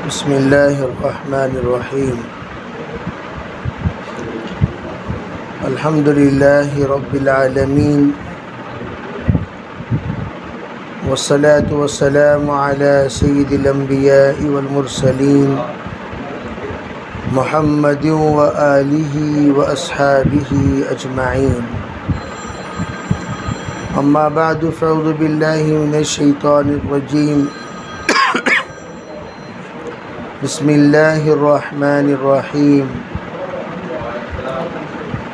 بسم اللہ الرحمن الرحیم الحمد للہ رب العالمین والصلاة والسلام على سید الانبیاء والمرسلین محمد وآلہ واصحابہ اجمعین اما بعد فاعوذ باللہ من الشیطان الرجیم بسم اللہ الرحمن الرحیم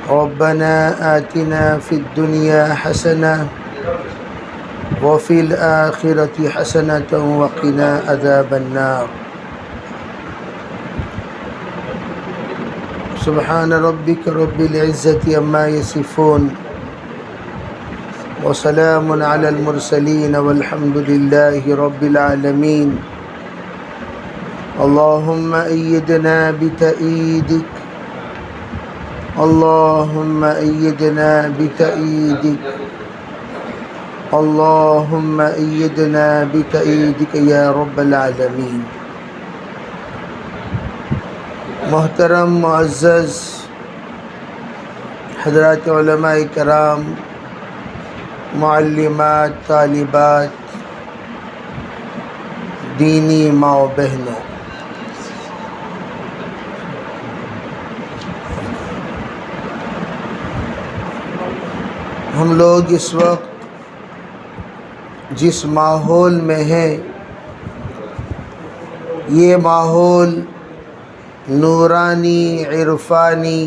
ربنا آتنا فی الدنیا حسنہ وفی الآخرۃ حسنۃ وقنا عذاب النار سبحان ربک رب العزۃ عما یصفون وسلام علی المرسلین والحمد للہ رب العالمین اللهم أيدنا بتأييدك اللهم أيدنا بتأييدك اللهم أيدنا بتأييدك يا رب العالمين. محترم معزز حضرات علماء کرام، معلمات، طالبات، دینی ماں و بہنوں، ہم لوگ اس وقت جس ماحول میں ہیں یہ ماحول نورانی، عرفانی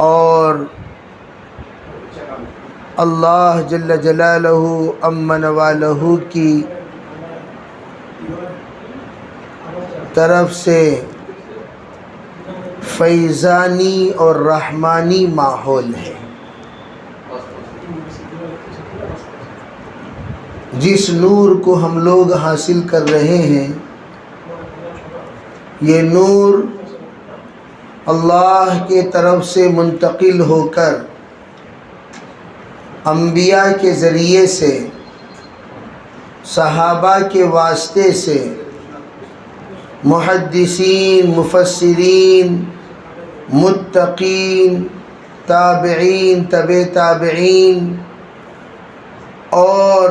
اور اللہ جل جلالہ امن والہ کی طرف سے فیضانی اور رحمانی ماحول ہے. جس نور کو ہم لوگ حاصل کر رہے ہیں یہ نور اللہ کے طرف سے منتقل ہو کر انبیاء کے ذریعے سے، صحابہ کے واسطے سے، محدثین، مفسرین، متقین، تابعین، تبع تابعین اور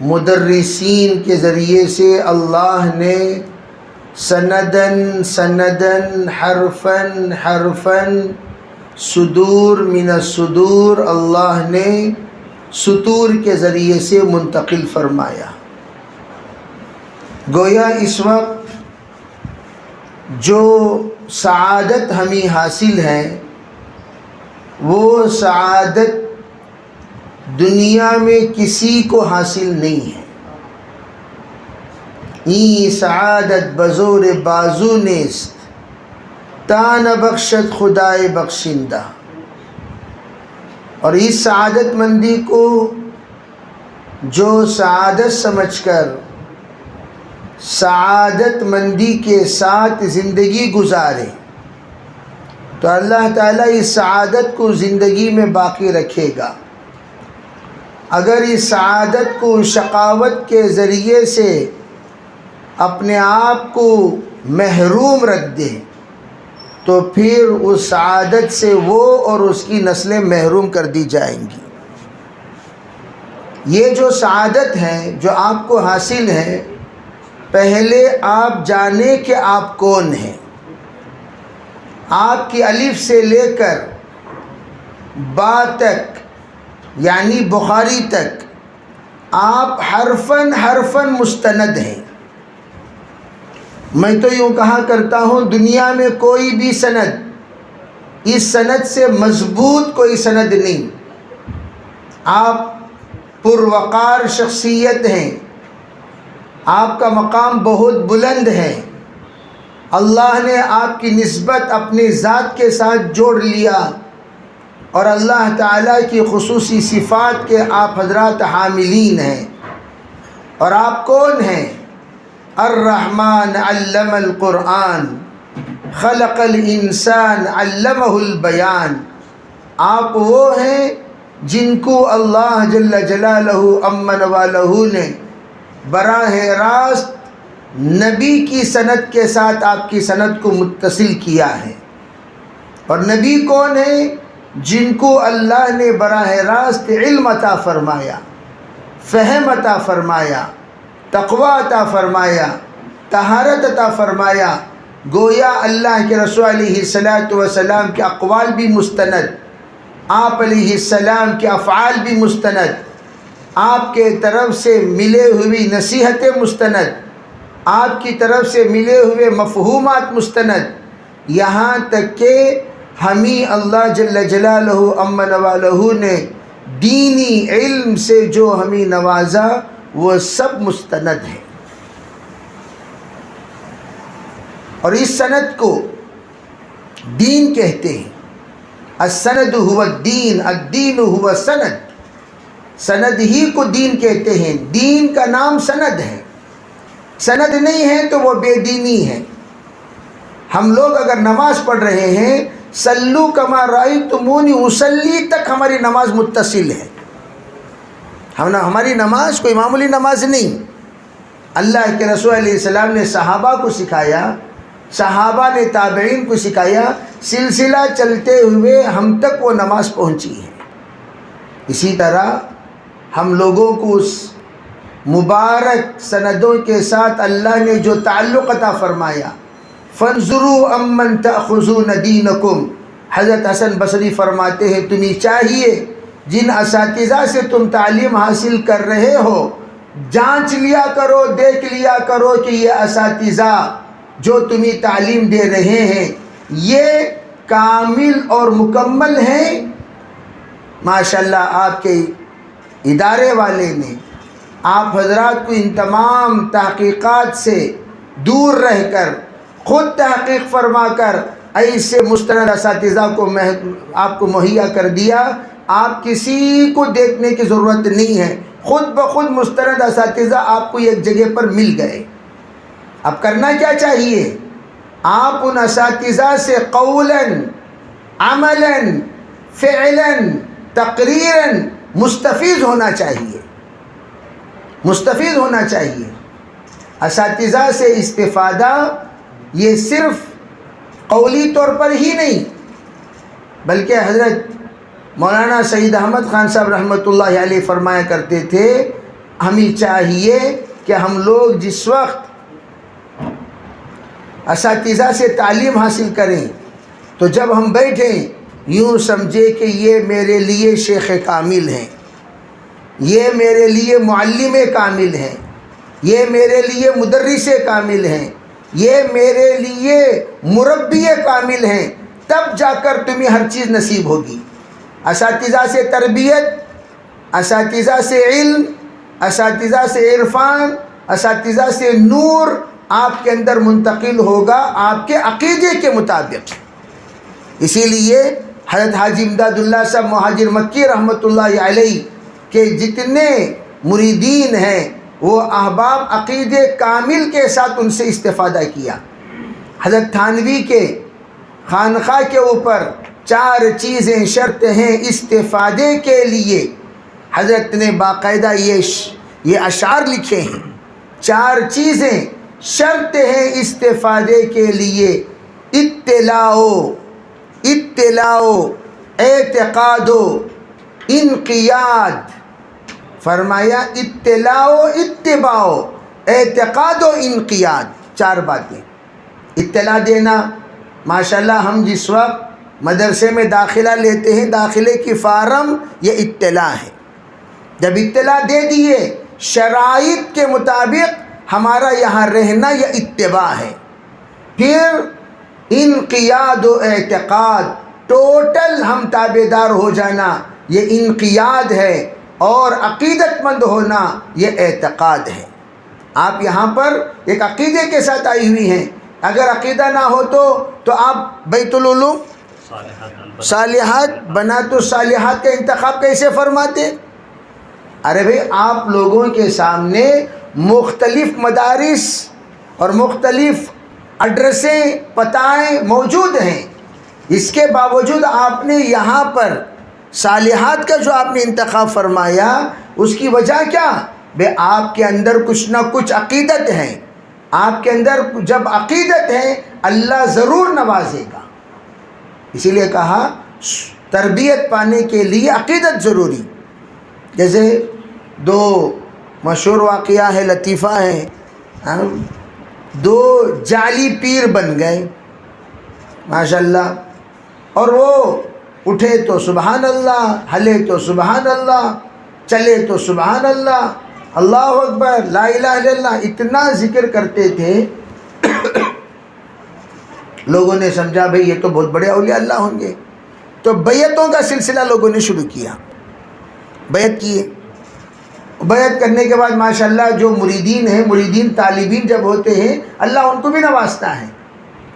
مدرسین کے ذریعے سے اللہ نے سندن سندن، حرفاً حرفاً، صدور من الصدور اللہ نے سطور کے ذریعے سے منتقل فرمایا. گویا اس وقت جو سعادت ہمیں حاصل ہے وہ سعادت دنیا میں کسی کو حاصل نہیں ہے. این سعادت بزور بازو نیست، تا نبخشد خدائے بخشندہ. اور اس سعادت مندی کو جو سعادت سمجھ کر سعادت مندی کے ساتھ زندگی گزارے تو اللہ تعالیٰ اس سعادت کو زندگی میں باقی رکھے گا. اگر اس سعادت کو شقاوت کے ذریعے سے اپنے آپ کو محروم رکھ دے تو پھر اس سعادت سے وہ اور اس کی نسلیں محروم کر دی جائیں گی. یہ جو سعادت ہے جو آپ کو حاصل ہے، پہلے آپ جانیں کہ آپ کون ہیں. آپ کی الف سے لے کر با تک یعنی بخاری تک آپ حرفاً حرفاً مستند ہیں. میں تو یوں کہا کرتا ہوں دنیا میں کوئی بھی سند اس سند سے مضبوط کوئی سند نہیں. آپ پروقار شخصیت ہیں، آپ کا مقام بہت بلند ہے. اللہ نے آپ کی نسبت اپنی ذات کے ساتھ جوڑ لیا اور اللہ تعالیٰ کی خصوصی صفات کے آپ حضرات حاملین ہیں. اور آپ کون ہیں؟ الرحمن علم القرآن خلق الانسان علمہ البیان. آپ وہ ہیں جن کو اللہ جل جلالہ امن والہ نے براہ راست نبی کی سند کے ساتھ آپ کی سند کو متصل کیا ہے۔ اور نبی کون ہے؟ جن کو اللہ نے براہ راست علم عطا فرمایا، فہم عطا فرمایا، تقوی عطا فرمایا، طہارت عطا فرمایا۔ گویا اللہ کے رسول علیہ السلام کے اقوال بھی مستند، آپ علیہ السلام کے افعال بھی مستند، آپ کے طرف سے ملے ہوئی نصیحتیں مستند، آپ کی طرف سے ملے ہوئے مفہومات مستند، یہاں تک کہ ہمیں اللہ جل جلالہ عم نوالہ نے دینی علم سے جو ہمیں نوازا وہ سب مستند ہے۔ اور اس سند کو دین کہتے ہیں۔ السند هو الدین، الدین هو السند۔ سند ہی کو دین کہتے ہیں، دین کا نام سند ہے۔ سند نہیں ہے تو وہ بے دینی ہے۔ ہم لوگ اگر نماز پڑھ رہے ہیں، صلو کما رأیتمونی اصلی تک ہماری نماز متصل ہے۔ ہماری نماز کوئی معمولی نماز نہیں۔ اللہ کے رسول علیہ السلام نے صحابہ کو سکھایا، صحابہ نے تابعین کو سکھایا، سلسلہ چلتے ہوئے ہم تک وہ نماز پہنچی ہے۔ اسی طرح ہم لوگوں کو اس مبارک سندوں کے ساتھ اللہ نے جو تعلق عطا فرمایا، فانظروا امن تأخذون دینکم، حضرت حسن بصری فرماتے ہیں تمہیں چاہیے جن اساتذہ سے تم تعلیم حاصل کر رہے ہو، جانچ لیا کرو، دیکھ لیا کرو کہ یہ اساتذہ جو تمہیں تعلیم دے رہے ہیں یہ کامل اور مکمل ہیں۔ ماشاءاللہ آپ کے ادارے والے نے آپ حضرات کو ان تمام تحقیقات سے دور رہ کر خود تحقیق فرما کر ایسے مستند اساتذہ کو آپ کو مہیا کر دیا۔ آپ کسی کو دیکھنے کی ضرورت نہیں ہے، خود بخود مستند اساتذہ آپ کو ایک جگہ پر مل گئے۔ اب کرنا کیا چاہیے؟ آپ ان اساتذہ سے قولاً، عملاً، فعلاً، تقریراً مستفید ہونا چاہیے، مستفید ہونا چاہیے۔ اساتذہ سے استفادہ یہ صرف قولی طور پر ہی نہیں بلکہ حضرت مولانا سید احمد خان صاحب رحمۃ اللہ علیہ فرمایا کرتے تھے، ہمیں چاہیے کہ ہم لوگ جس وقت اساتذہ سے تعلیم حاصل کریں تو جب ہم بیٹھیں یوں سمجھے کہ یہ میرے لیے شیخ کامل ہیں، یہ میرے لیے معلم کامل ہیں، یہ میرے لیے مدرس کامل ہیں، یہ میرے لیے مربی کامل ہیں، تب جا کر تمہیں ہر چیز نصیب ہوگی۔ اساتذہ سے تربیت، اساتذہ سے علم، اساتذہ سے عرفان، اساتذہ سے نور آپ کے اندر منتقل ہوگا آپ کے عقیدے کے مطابق۔ اسی لیے حضرت حاجی امداد اللہ صاحب مہاجر مکی رحمۃ اللہ علیہ کے جتنے مریدین ہیں وہ احباب عقیدے کامل کے ساتھ ان سے استفادہ کیا۔ حضرت تھانوی کے خانقاہ کے اوپر 4 چیزیں شرط ہیں استفادے کے لیے، حضرت نے باقاعدہ یہ اشعار لکھے ہیں۔ 4 چیزیں شرط ہیں استفادے کے لیے، اطلاع، اعتقاد و انقیاد۔ فرمایا اطلاع، اتباع، اعتقاد و انقیاد، 4 باتیں۔ اطلاع دینا، ماشاءاللہ ہم جس وقت مدرسے میں داخلہ لیتے ہیں داخلے کی فارم یہ اطلاع ہے۔ جب اطلاع دے دیے شرائط کے مطابق ہمارا یہاں رہنا یہ اتباع ہے۔ پھر انقیاد و اعتقاد، ٹوٹل ہم تابعدار ہو جانا یہ انقیاد ہے، اور عقیدت مند ہونا یہ اعتقاد ہے۔ آپ یہاں پر ایک عقیدے کے ساتھ آئی ہوئی ہیں، اگر عقیدہ نہ ہو تو آپ بیت العلوم صالحات بنات الصالحات کا انتخاب کیسے فرماتے؟ ارے بھئی آپ لوگوں کے سامنے مختلف مدارس اور مختلف ایڈریسیں پتائیں موجود ہیں، اس کے باوجود آپ نے یہاں پر صالحات کا جو آپ نے انتخاب فرمایا اس کی وجہ کیا؟ بے آپ کے اندر کچھ نہ کچھ عقیدت ہے، آپ کے اندر جب عقیدت ہے اللہ ضرور نوازے گا. اسی لیے کہا تربیت پانے کے لیے عقیدت ضروری. جیسے دو مشہور واقعہ ہے، لطیفہ ہے. دو جعلی پیر بن گئے ماشاءاللہ، اور وہ اٹھے تو سبحان اللہ، ہلے تو سبحان اللہ، چلے تو سبحان اللہ، اللہ اکبر، لا الہ الا اللہ، اتنا ذکر کرتے تھے. لوگوں نے سمجھا بھئی یہ تو بہت بڑے اولیاء اللہ ہوں گے، تو بیعتوں کا سلسلہ لوگوں نے شروع کیا. بیعت کیے. بیعت کرنے کے بعد ماشاءاللہ جو مریدین ہیں، مریدین طالبین جب ہوتے ہیں اللہ ان کو بھی نوازتا ہے،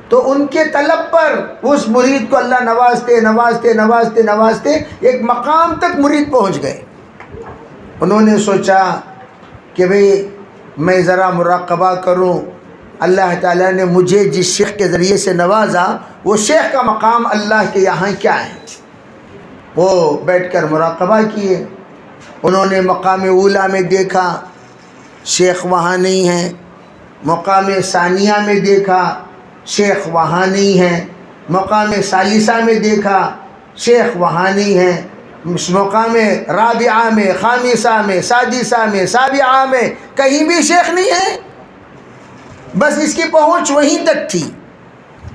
تو ان کے طلب پر اس مرید کو اللہ نوازتے نوازتے نوازتے نوازتے ایک مقام تک مرید پہنچ گئے. انہوں نے سوچا کہ بھئی میں ذرا مراقبہ کروں، اللہ تعالیٰ نے مجھے جس شیخ کے ذریعے سے نوازا وہ شیخ کا مقام اللہ کے یہاں کیا ہے. وہ بیٹھ کر مراقبہ کیے. انہوں نے مقام اولیٰ میں دیکھا شیخ وہاں نہیں ہے، مقام ثانیہ میں دیکھا شیخ وہاں نہیں ہے، مقام ثالثہ میں دیکھا شیخ وہاں نہیں ہے، مقام رابعہ میں، خامسہ میں، سادسہ میں، سابعہ میں کہیں بھی شیخ نہیں ہے. بس اس کی پہنچ وہیں تک تھی.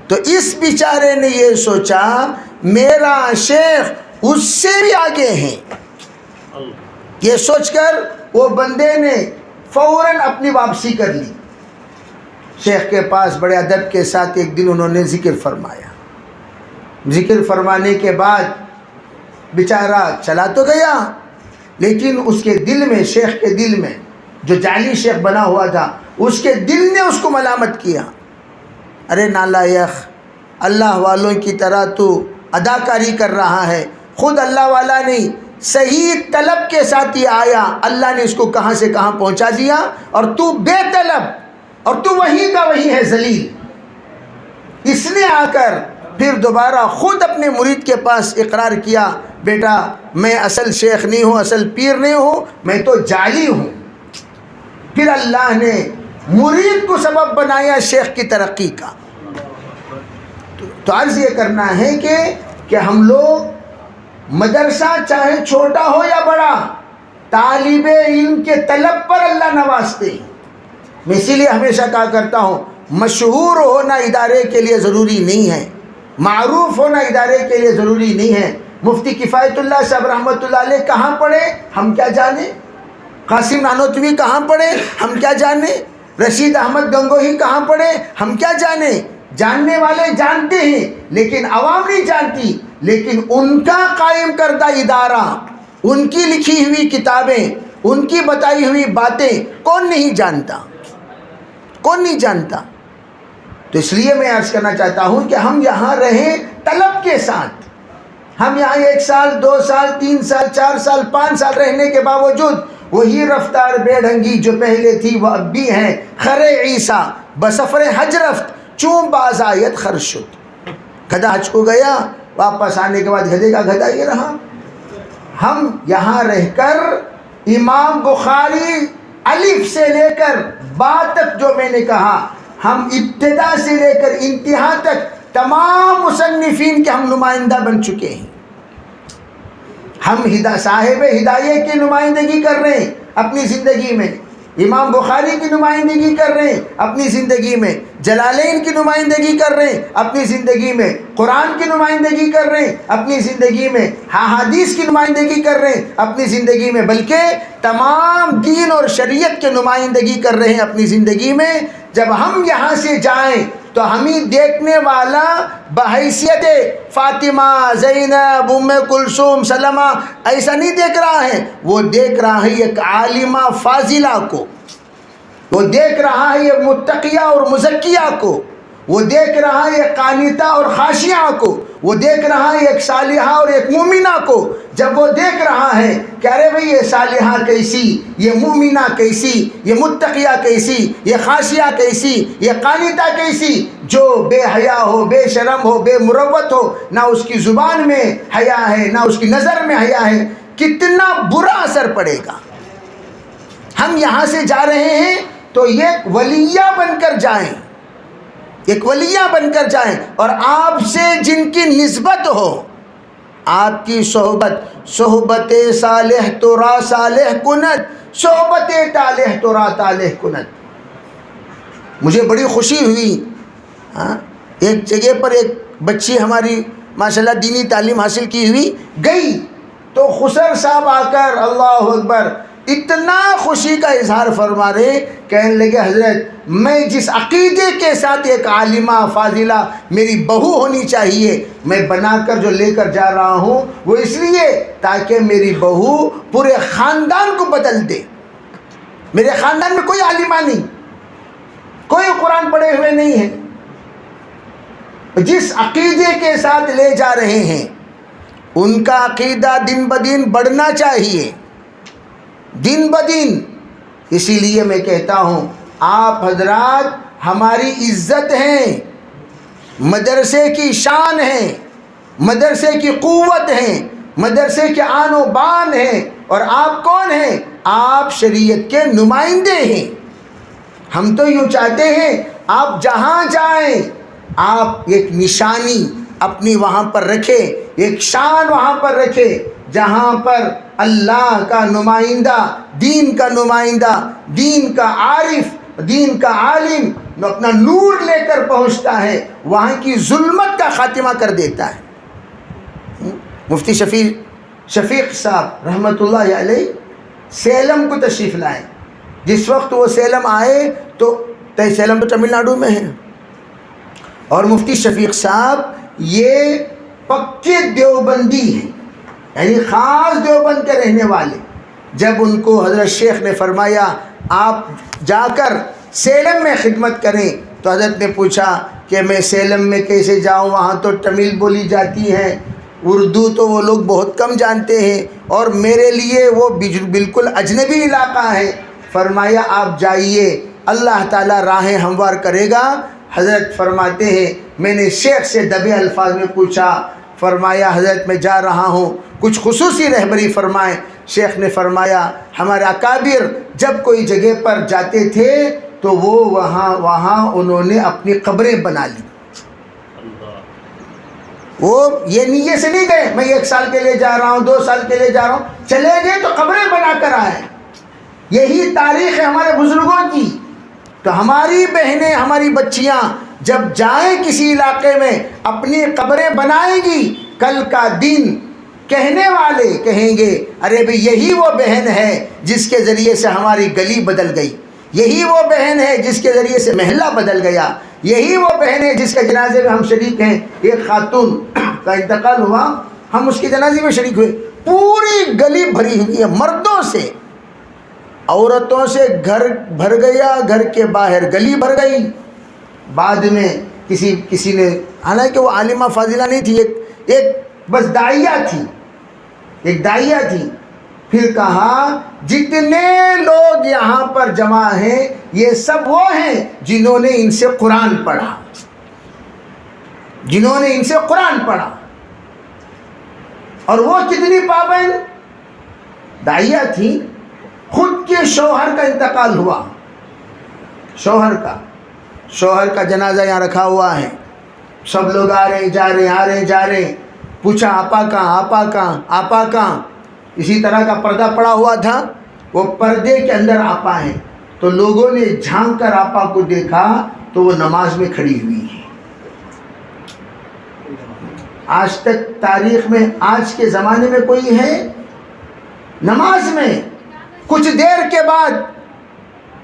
تو اس بیچارے نے یہ سوچا میرا شیخ اس سے بھی آگے ہیں. یہ سوچ کر وہ بندے نے فوراً اپنی واپسی کر لی. شیخ کے پاس بڑے ادب کے ساتھ ایک دن انہوں نے ذکر فرمایا. ذکر فرمانے کے بعد بیچارہ چلا تو گیا، لیکن اس کے دل میں، شیخ کے دل میں، جو جعلی شیخ بنا ہوا تھا، اس کے دل نے اس کو ملامت کیا. ارے نالائق، اللہ والوں کی طرح تو اداکاری کر رہا ہے، خود اللہ والا نہیں، صحیح طلب کے ساتھ ہی آیا، اللہ نے اس کو کہاں سے کہاں پہنچا دیا، اور تو بے طلب، اور تو وہیں کا وہیں ہے ذلیل. اس نے آ کر پھر دوبارہ خود اپنے مرید کے پاس اقرار کیا، بیٹا میں اصل شیخ نہیں ہوں، اصل پیر نہیں ہوں، میں تو جعلی ہوں. پھر اللہ نے مرید کو سبب بنایا شیخ کی ترقی کا. تو عرض یہ کرنا ہے کہ ہم لوگ مدرسہ چاہے چھوٹا ہو یا بڑا، طالب علم کے طلب پر اللہ نوازتے ہیں. میں اسی لیے ہمیشہ کہا کرتا ہوں مشہور ہونا ادارے کے لیے ضروری نہیں ہے، معروف ہونا ادارے کے لیے ضروری نہیں ہے. مفتی کفایت اللہ صاحب رحمۃ اللہ علیہ کہاں پڑھے ہم کیا جانیں، قاسم نانوتوی کہاں پڑھے ہم کیا جانیں، رشید احمد گنگوہی کہاں پڑھے ہم کیا جانیں. جاننے والے جانتے ہیں لیکن عوام نہیں جانتی. لیکن ان کا قائم کردہ ادارہ، ان کی لکھی ہوئی کتابیں، ان کی بتائی ہوئی باتیں کون نہیں جانتا، کون نہیں جانتا. تو اس لیے میں عرض کرنا چاہتا ہوں کہ ہم یہاں رہیں طلب کے ساتھ. ہم یہاں 1 سال 2 سال 3 سال 4 سال 5 سال رہنے کے باوجود وہی رفتار بے ڈھنگی جو پہلے تھی وہ اب بھی ہیں. خرے عیسیٰ بسفر حج رفت چون باز آیت خرشد. گدھا حج کو گیا، واپس آنے کے بعد گدھے کا گدھا یہ رہا. ہم یہاں رہ کر امام بخاری الف سے لے کر با تک جو میں نے کہا، ہم ابتدا سے لے کر انتہا تک تمام مصنفین کے ہم نمائندہ بن چکے ہیں. ہم صاحب ہدایت کی نمائندگی کر رہے ہیں اپنی زندگی میں، امام بخاری کی نمائندگی کر رہے ہیں اپنی زندگی میں، جلالین کی نمائندگی کر رہے ہیں اپنی زندگی میں، قرآن کی نمائندگی کر رہے ہیں اپنی زندگی میں، حدیث کی نمائندگی کر رہے ہیں اپنی زندگی میں، بلکہ تمام دین اور شریعت کے نمائندگی کر رہے ہیں اپنی زندگی میں. جب ہم یہاں سے جائیں تو ہمیں دیکھنے والا بحیثیت فاطمہ، زینب، ام کلثوم، سلمہ ایسا نہیں دیکھ رہا ہے. وہ دیکھ رہا ہے ایک عالمہ فاضلہ کو، وہ دیکھ رہا ہے ایک متقیہ اور مزکیہ کو، وہ دیکھ رہا ہے ایک قانتہ اور خاشعہ کو، وہ دیکھ رہا ہے ایک صالحہ اور ایک مومنہ کو. جب وہ دیکھ رہا ہے کہ ارے بھئی یہ صالحہ کیسی، یہ مومنہ کیسی، یہ متقیہ کیسی، یہ خاشعہ کیسی، یہ قانتہ کیسی، جو بے حیا ہو، بے شرم ہو، بے مروت ہو، نہ اس کی زبان میں حیا ہے نہ اس کی نظر میں حیا ہے، کتنا برا اثر پڑے گا. ہم یہاں سے جا رہے ہیں تو ایک ولیہ بن کر جائیں، ایک ولیہ بن کر جائیں، اور آپ سے جن کی نسبت ہو، آپ کی صحبت صالح تو را صالح کنت، صحبت طالح تو را طالح کنت۔ مجھے بڑی خوشی ہوئی، ایک جگہ پر ایک بچی ہماری ماشاءاللہ دینی تعلیم حاصل کی ہوئی گئی، تو خسر صاحب آ کر اللہ اکبر اتنا خوشی کا اظہار فرما رہے، کہنے لگے حضرت میں جس عقیدے کے ساتھ ایک عالمہ فاضلہ میری بہو ہونی چاہیے، میں بنا کر جو لے کر جا رہا ہوں وہ اس لیے تاکہ میری بہو پورے خاندان کو بدل دے۔ میرے خاندان میں کوئی عالمہ نہیں، کوئی قرآن پڑھے ہوئے نہیں ہے، جس عقیدے کے ساتھ لے جا رہے ہیں ان کا عقیدہ دن بدن بڑھنا چاہیے، دن بدن۔ اسی لیے میں کہتا ہوں آپ حضرات ہماری عزت ہیں، مدرسے کی شان ہیں، مدرسے کی قوت ہیں، مدرسے کے آن و بان ہیں، اور آپ کون ہیں؟ آپ شریعت کے نمائندے ہیں۔ ہم تو یوں چاہتے ہیں آپ جہاں جائیں آپ ایک نشانی اپنی وہاں پر رکھے، ایک شان وہاں پر رکھے جہاں پر اللہ کا نمائندہ، دین کا نمائندہ، دین کا عارف، دین کا عالم اپنا نور لے کر پہنچتا ہے، وہاں کی ظلمت کا خاتمہ کر دیتا ہے۔ مفتی شفیق صاحب رحمۃ اللہ علیہ سیلم کو تشریف لائے۔ جس وقت وہ سیلم آئے تو سیلم تو تمل ناڈو میں ہے، اور مفتی شفیق صاحب یہ پکے دیوبندی ہیں، یعنی خاص دیوبند کے رہنے والے۔ جب ان کو حضرت شیخ نے فرمایا آپ جا کر سیلم میں خدمت کریں، تو حضرت نے پوچھا کہ میں سیلم میں کیسے جاؤں، وہاں تو تمل بولی جاتی ہے، اردو تو وہ لوگ بہت کم جانتے ہیں، اور میرے لیے وہ بالکل اجنبی علاقہ ہے۔ فرمایا آپ جائیے، اللہ تعالیٰ راہیں ہموار کرے گا۔ حضرت فرماتے ہیں میں نے شیخ سے دبے الفاظ میں پوچھا، فرمایا حضرت میں جا رہا ہوں، کچھ خصوصی رہبری فرمائیں۔ شیخ نے فرمایا ہمارے اکابر جب کوئی جگہ پر جاتے تھے تو وہ وہاں انہوں نے اپنی قبریں بنا لی۔ وہ یہ نیت سے نہیں گئے میں 1 سال کے لیے جا رہا ہوں، 2 سال کے لیے جا رہا ہوں، چلے گئے تو قبریں بنا کر آئے۔ یہی تاریخ ہے ہمارے بزرگوں کی۔ تو ہماری بہنیں، ہماری بچیاں جب جائیں کسی علاقے میں اپنی قبریں بنائیں گی، کل کا دن کہنے والے کہیں گے ارے بھئی یہی وہ بہن ہے جس کے ذریعے سے ہماری گلی بدل گئی، یہی وہ بہن ہے جس کے ذریعے سے محلہ بدل گیا، یہی وہ بہن ہے جس کے جنازے میں ہم شریک ہیں۔ ایک خاتون کا انتقال ہوا، ہم اس کے جنازے میں شریک ہوئے، پوری گلی بھری ہوئی ہے مردوں سے، عورتوں سے گھر بھر گیا، گھر کے باہر گلی بھر گئی۔ بعد میں کسی نے، حالانکہ وہ عالمہ فاضلہ نہیں تھی، ایک بس داعیہ تھی، ایک داعیہ تھی، پھر کہا جتنے لوگ یہاں پر جمع ہیں یہ سب وہ ہیں جنہوں نے ان سے قرآن پڑھا، جنہوں نے ان سے قرآن پڑھا۔ اور وہ کتنی پابند داعیہ تھی، خود کے شوہر کا انتقال ہوا، شوہر کا جنازہ یہاں رکھا ہوا ہے، سب لوگ آ رہے جا رہے ہیں، پوچھا آپا کہاں، اسی طرح کا پردہ پڑا ہوا تھا، وہ پردے کے اندر آپا ہیں، تو لوگوں نے جھانک کر آپا کو دیکھا تو وہ نماز میں کھڑی ہوئی ہے۔ آج تک تاریخ میں آج کے زمانے میں کوئی ہے نماز میں؟ کچھ دیر کے بعد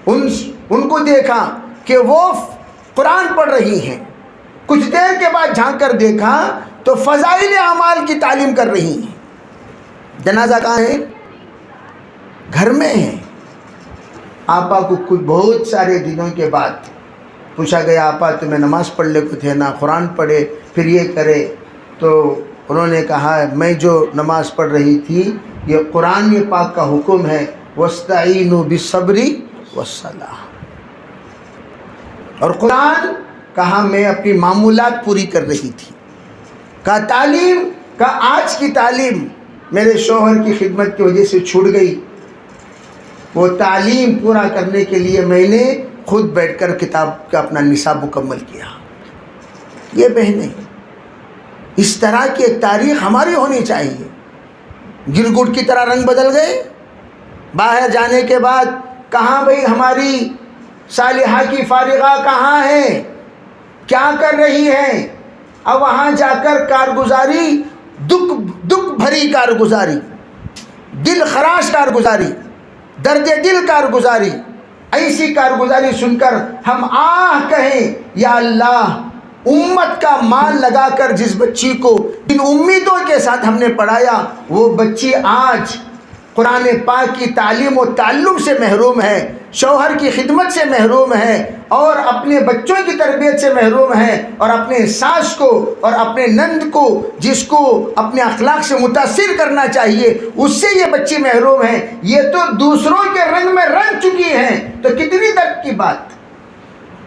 ان کو دیکھا کہ وہ قرآن پڑھ رہی ہیں، کچھ دیر کے بعد جھانک کر دیکھا تو فضائل اعمال کی تعلیم کر رہی ہیں۔ جنازہ کہاں ہے؟ گھر میں ہے۔ آپا کو کچھ بہت سارے دنوں کے بعد پوچھا گیا آپا تمہیں نماز پڑھنے کو تھے نہ قرآن پڑھے پھر یہ کرے، تو انہوں نے کہا میں جو نماز پڑھ رہی تھی یہ قرآن پاک کا حکم ہے، وَاسْتَعِينُوا بِالصَّبْرِ وَالصَّلَاةِ، اور قرآن کہا میں اپنی معمولات پوری کر رہی تھی۔ کہا تعلیم کا آج کی تعلیم میرے شوہر کی خدمت کی وجہ سے چھوٹ گئی، وہ تعلیم پورا کرنے کے لیے میں نے خود بیٹھ کر کتاب کا اپنا نصاب مکمل کیا۔ یہ بہنیں، اس طرح کی ایک تاریخ ہماری ہونی چاہیے۔ گرگٹ کی طرح رنگ بدل گئے باہر جانے کے بعد، کہاں بھئی ہماری صالحہ کی فارغہ کہاں ہے، کیا کر رہی ہے؟ اب وہاں جا کر کارگزاری، دکھ بھری کارگزاری، دل خراش کارگزاری، درد دل کارگزاری، ایسی کارگزاری سن کر ہم آہ کہیں یا اللہ، امت کا مال لگا کر جس بچی کو جن امیدوں کے ساتھ ہم نے پڑھایا، وہ بچی آج قرآن پاک کی تعلیم و تعلم سے محروم ہے، شوہر کی خدمت سے محروم ہے، اور اپنے بچوں کی تربیت سے محروم ہے، اور اپنے ساس کو اور اپنے نند کو جس کو اپنے اخلاق سے متاثر کرنا چاہیے اس سے یہ بچی محروم ہے۔ یہ تو دوسروں کے رنگ میں رنگ چکی ہیں، تو کتنی درد کی بات۔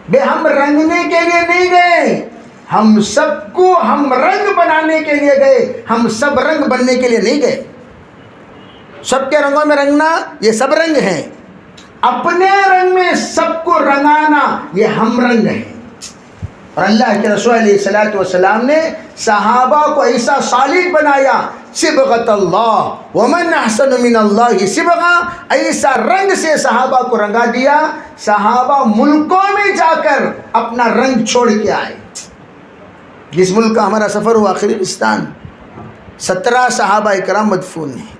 بے ہم رنگنے کے لیے نہیں گئے، ہم سب کو ہم رنگ بنانے کے لیے گئے، ہم سب رنگ بننے کے لیے نہیں گئے۔ سب کے رنگوں میں رنگنا یہ سب رنگ ہیں، اپنے رنگ میں سب کو رنگانا یہ ہم رنگ ہیں۔ اور اللہ کے رسول علیہ الصلوۃ والسلام نے صحابہ کو ایسا صالح بنایا، صبغۃ اللہ ومن احسن من اللہ صبغہ، ایسا رنگ سے صحابہ کو رنگا دیا، صحابہ ملکوں میں جا کر اپنا رنگ چھوڑ کے آئے۔ جس ملک کا ہمارا سفر ہوا قرغیزستان، 17 صحابہ اکرام مدفون ہیں۔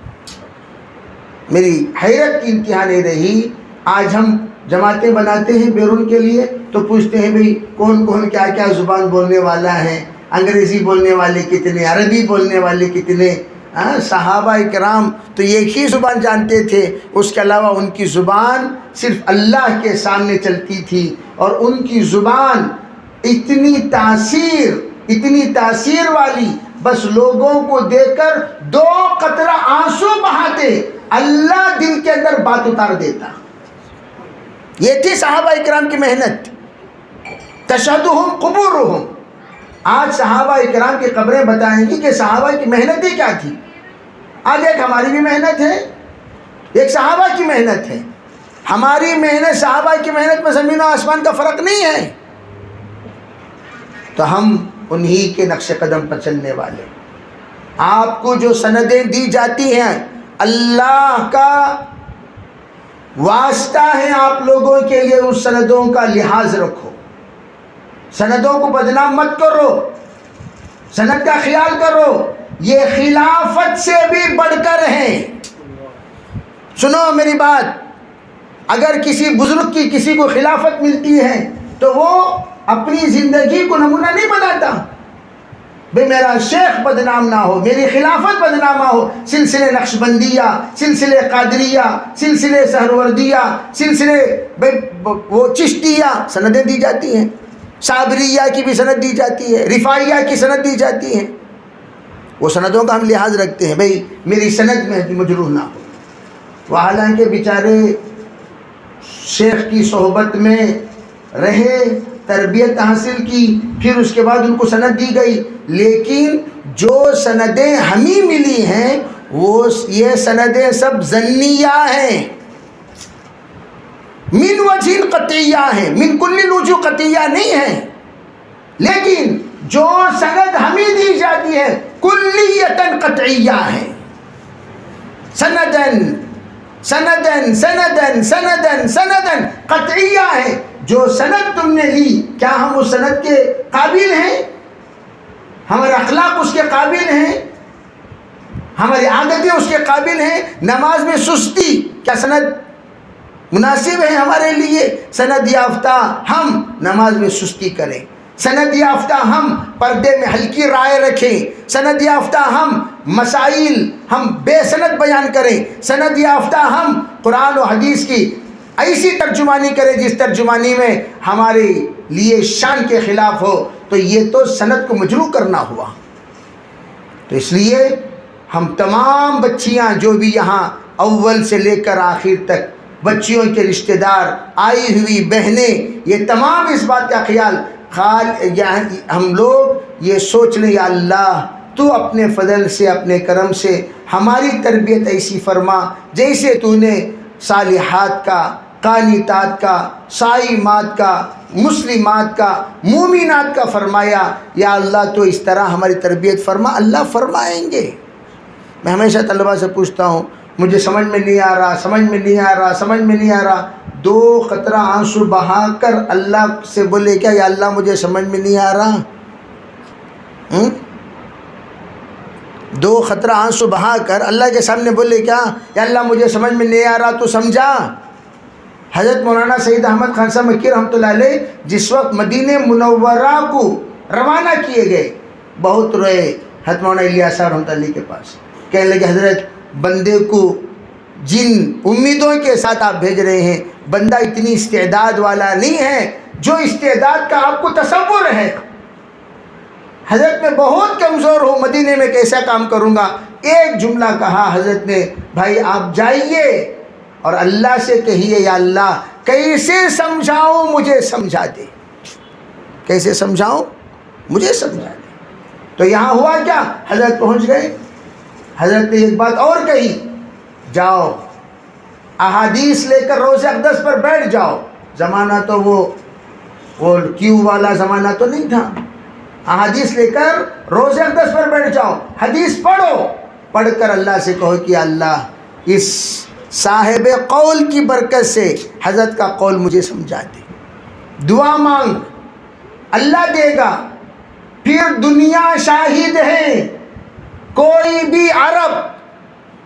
میری حیرت کی انتہا نہیں رہی۔ آج ہم جماعتیں بناتے ہیں بیرون کے لیے تو پوچھتے ہیں بھئی کون کون کیا کیا زبان بولنے والا ہے، انگریزی بولنے والے کتنے، عربی بولنے والے کتنے۔ صحابہ اکرام تو ایک ہی زبان جانتے تھے، اس کے علاوہ ان کی زبان صرف اللہ کے سامنے چلتی تھی، اور ان کی زبان اتنی تاثیر والی، بس لوگوں کو دیکھ کر 2 قطرہ آنسو بہاتے، اللہ دل کے اندر بات اتار دیتا۔ یہ تھی صحابہ اکرام کی محنت، تشہدہم قبورہم۔ آج صحابہ اکرام کی قبریں بتائیں گی کہ صحابہ کی محنتیں کیا تھی۔ آج ایک ہماری بھی محنت ہے، ایک صحابہ کی محنت ہے۔ ہماری محنت صحابہ کی محنت میں زمین و آسمان کا فرق نہیں ہے، تو ہم انہی کے نقش قدم پر چلنے والے۔ آپ کو جو سندیں دی جاتی ہیں، اللہ کا واسطہ ہے آپ لوگوں کے لیے، اس سندوں کا لحاظ رکھو، سندوں کو بدنام مت کرو، سند کا خیال کرو، یہ خلافت سے بھی بڑھ کر ہیں۔ سنو میری بات، اگر کسی بزرگ کی کسی کو خلافت ملتی ہے تو وہ اپنی زندگی کو نمونہ نہیں بناتا، بھئی میرا شیخ بدنام نہ ہو، میری خلافت بدنام نہ ہو۔ سلسلے نقشبندیہ، سلسلے قادریہ، سلسلے سہروردیہ، سلسلے وہ چشتیہ، سندیں دی جاتی ہیں، صابریہ کی بھی سند دی جاتی ہے، رفاعیہ کی سند دی جاتی ہے۔ وہ سندوں کا ہم لحاظ رکھتے ہیں، بھئی میری سند میں مجروح نہ ہو۔ وہ حالانکہ بیچارے شیخ کی صحبت میں رہے، تربیت حاصل کی، پھر اس کے بعد ان کو سند دی گئی، لیکن جو سندیں ہمیں ملی ہیں وہ یہ سندیں سب ظنیہ ہیں، من وجہ قطعیہ ہیں، من کل الوجوہ قطعیہ نہیں ہیں۔ لیکن جو سند ہمیں دی جاتی ہے کلیتاً قطعیہ ہے، سندن سندن سندن سندن سندن قطعیہ ہے۔ جو سند تم نے لی، کیا ہم اس سند کے قابل ہیں؟ ہمارے اخلاق اس کے قابل ہیں؟ ہماری عادتیں اس کے قابل ہیں؟ نماز میں سستی، کیا سند مناسب ہے ہمارے لیے؟ سند یافتہ ہم نماز میں سستی کریں، سند یافتہ ہم پردے میں ہلکی رائے رکھیں، سند یافتہ ہم مسائل ہم بے سند بیان کریں، سند یافتہ ہم قرآن و حدیث کی ایسی ترجمانی کریں جس ترجمانی میں ہمارے لیے شان کے خلاف ہو، تو یہ تو سند کو مجروح کرنا ہوا۔ تو اس لیے ہم تمام بچیاں جو بھی یہاں اول سے لے کر آخر تک، بچیوں کے رشتہ دار، آئی ہوئی بہنیں، یہ تمام اس بات کا خیال ہم لوگ یہ سوچ لیں، یا اللہ تو اپنے فضل سے، اپنے کرم سے ہماری تربیت ایسی فرما جیسے تو نے صالحات کا، قانتات کا، صائمات کا، مسلمات کا، مومنات کا فرمایا۔ یا اللہ تو اس طرح ہماری تربیت فرما۔ اللہ فرمائیں گے۔ میں ہمیشہ طلبہ سے پوچھتا ہوں، مجھے سمجھ میں نہیں آ رہا، سمجھ میں نہیں آ رہا، سمجھ میں نہیں آ رہا۔ 2 قطرہ آنسو بہا کر اللہ سے بولے کیا، یا اللہ مجھے سمجھ میں نہیں آ رہا؟ 2 قطرہ آنسو بہا کر اللہ کے سامنے بولے کیا، یا اللہ مجھے سمجھ میں نہیں آ رہا، تو سمجھا؟ حضرت مولانا سید احمد خان صاحب مکی رحمۃ اللہ علیہ جس وقت مدینہ منورہ کو روانہ کیے گئے، بہت روئے۔ حضرت مولانا الیاس صاحب رحمۃ اللہ علیہ کے پاس کہنے لگے، حضرت بندے کو جن امیدوں کے ساتھ آپ بھیج رہے ہیں، بندہ اتنی استعداد والا نہیں ہے جو استعداد کا آپ کو تصور ہے۔ حضرت میں بہت کمزور ہوں، مدینے میں کیسا کام کروں گا؟ ایک جملہ کہا حضرت نے، بھائی آپ جائیے اور اللہ سے کہیے، یا اللہ کیسے سمجھاؤں مجھے سمجھا دے، کیسے سمجھاؤں مجھے سمجھا دے۔ تو یہاں ہوا کیا، حضرت پہنچ گئے۔ حضرت نے ایک بات اور کہی، جاؤ احادیث لے کر روضہ اقدس پر بیٹھ جاؤ۔ زمانہ تو وہ کیو والا زمانہ تو نہیں تھا۔ احادیث لے کر روضہ اقدس پر بیٹھ جاؤ، حدیث پڑھو، پڑھ کر اللہ سے کہو کہ اللہ اس صاحب قول کی برکت سے حضرت کا قول مجھے سمجھا دے۔ دعا مانگ، اللہ دے گا۔ پھر دنیا شاہد ہے، کوئی بھی عرب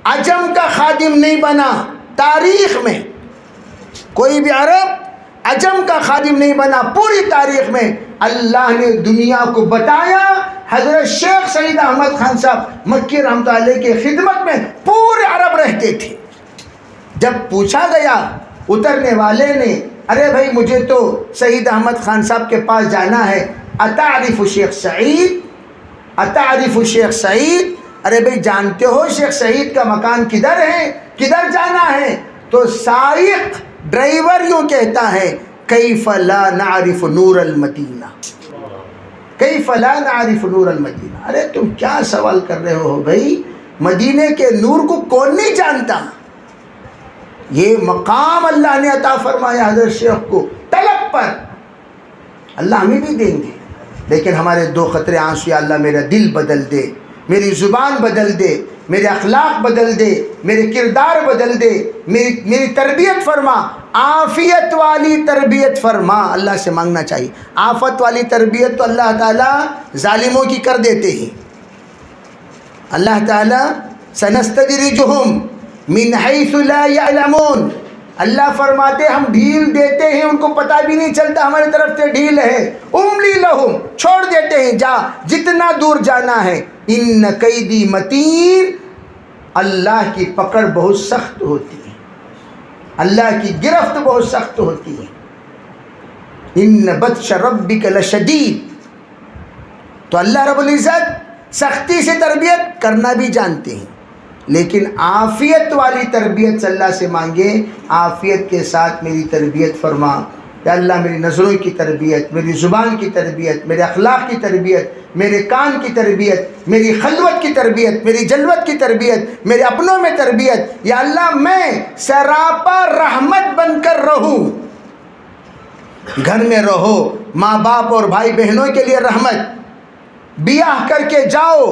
عجم کا خادم نہیں بنا تاریخ میں، کوئی بھی عرب عجم کا خادم نہیں بنا پوری تاریخ میں۔ اللہ نے دنیا کو بتایا، حضرت شیخ سید احمد خان صاحب مکی رحمۃ اللہ علیہ کی خدمت میں پورے عرب رہتے تھے۔ جب پوچھا گیا اترنے والے نے، ارے بھائی مجھے تو سید احمد خان صاحب کے پاس جانا ہے، اتعرف شیخ سعید، اتعرف شیخ سعید، ارے بھائی جانتے ہو شیخ سعید کا مکان کدھر ہے، کدھر جانا ہے؟ تو سائق ڈرائیور یوں کہتا ہے، کیف لا نعرف نور المدینہ، کیف لا نعرف نور المدینہ۔ ارے تم کیا سوال کر رہے ہو بھائی، مدینے کے نور کو کون نہیں جانتا؟ یہ مقام اللہ نے عطا فرمایا حضرت شیخ کو طلب پر، اللہ ہمیں بھی دیں گے، لیکن ہمارے 2 قطرے آنسو، یا اللہ میرا دل بدل دے، میری زبان بدل دے، میرے اخلاق بدل دے، میرے کردار بدل دے، میری تربیت فرما، عافیت والی تربیت فرما۔ اللہ سے مانگنا چاہیے۔ آفت والی تربیت تو اللہ تعالیٰ ظالموں کی کر دیتے ہیں۔ اللہ تعالیٰ سنستدرجہم من حیث لا یعلمون، اللہ فرماتے ہم ڈھیل دیتے ہیں، ان کو پتہ بھی نہیں چلتا ہماری طرف سے ڈھیل ہے۔ املی لہم، چھوڑ دیتے ہیں، جا جتنا دور جانا ہے۔ ان قیدی متین، اللہ کی پکڑ بہت سخت ہوتی ہے، اللہ کی گرفت بہت سخت ہوتی ہے۔ ان بطش ربک لشدید، تو اللہ رب العزت سختی سے تربیت کرنا بھی جانتے ہیں، لیکن عافیت والی تربیت سے اللہ سے مانگے، عافیت کے ساتھ میری تربیت فرما یا اللہ، میری نظروں کی تربیت، میری زبان کی تربیت، میرے اخلاق کی تربیت، میرے کان کی تربیت، میری خلوت کی تربیت، میری جلوت کی تربیت، میرے اپنوں میں تربیت۔ یا اللہ میں سراپا رحمت بن کر رہوں، گھر میں رہو، ماں باپ اور بھائی بہنوں کے لیے رحمت، بیاہ کر کے جاؤ،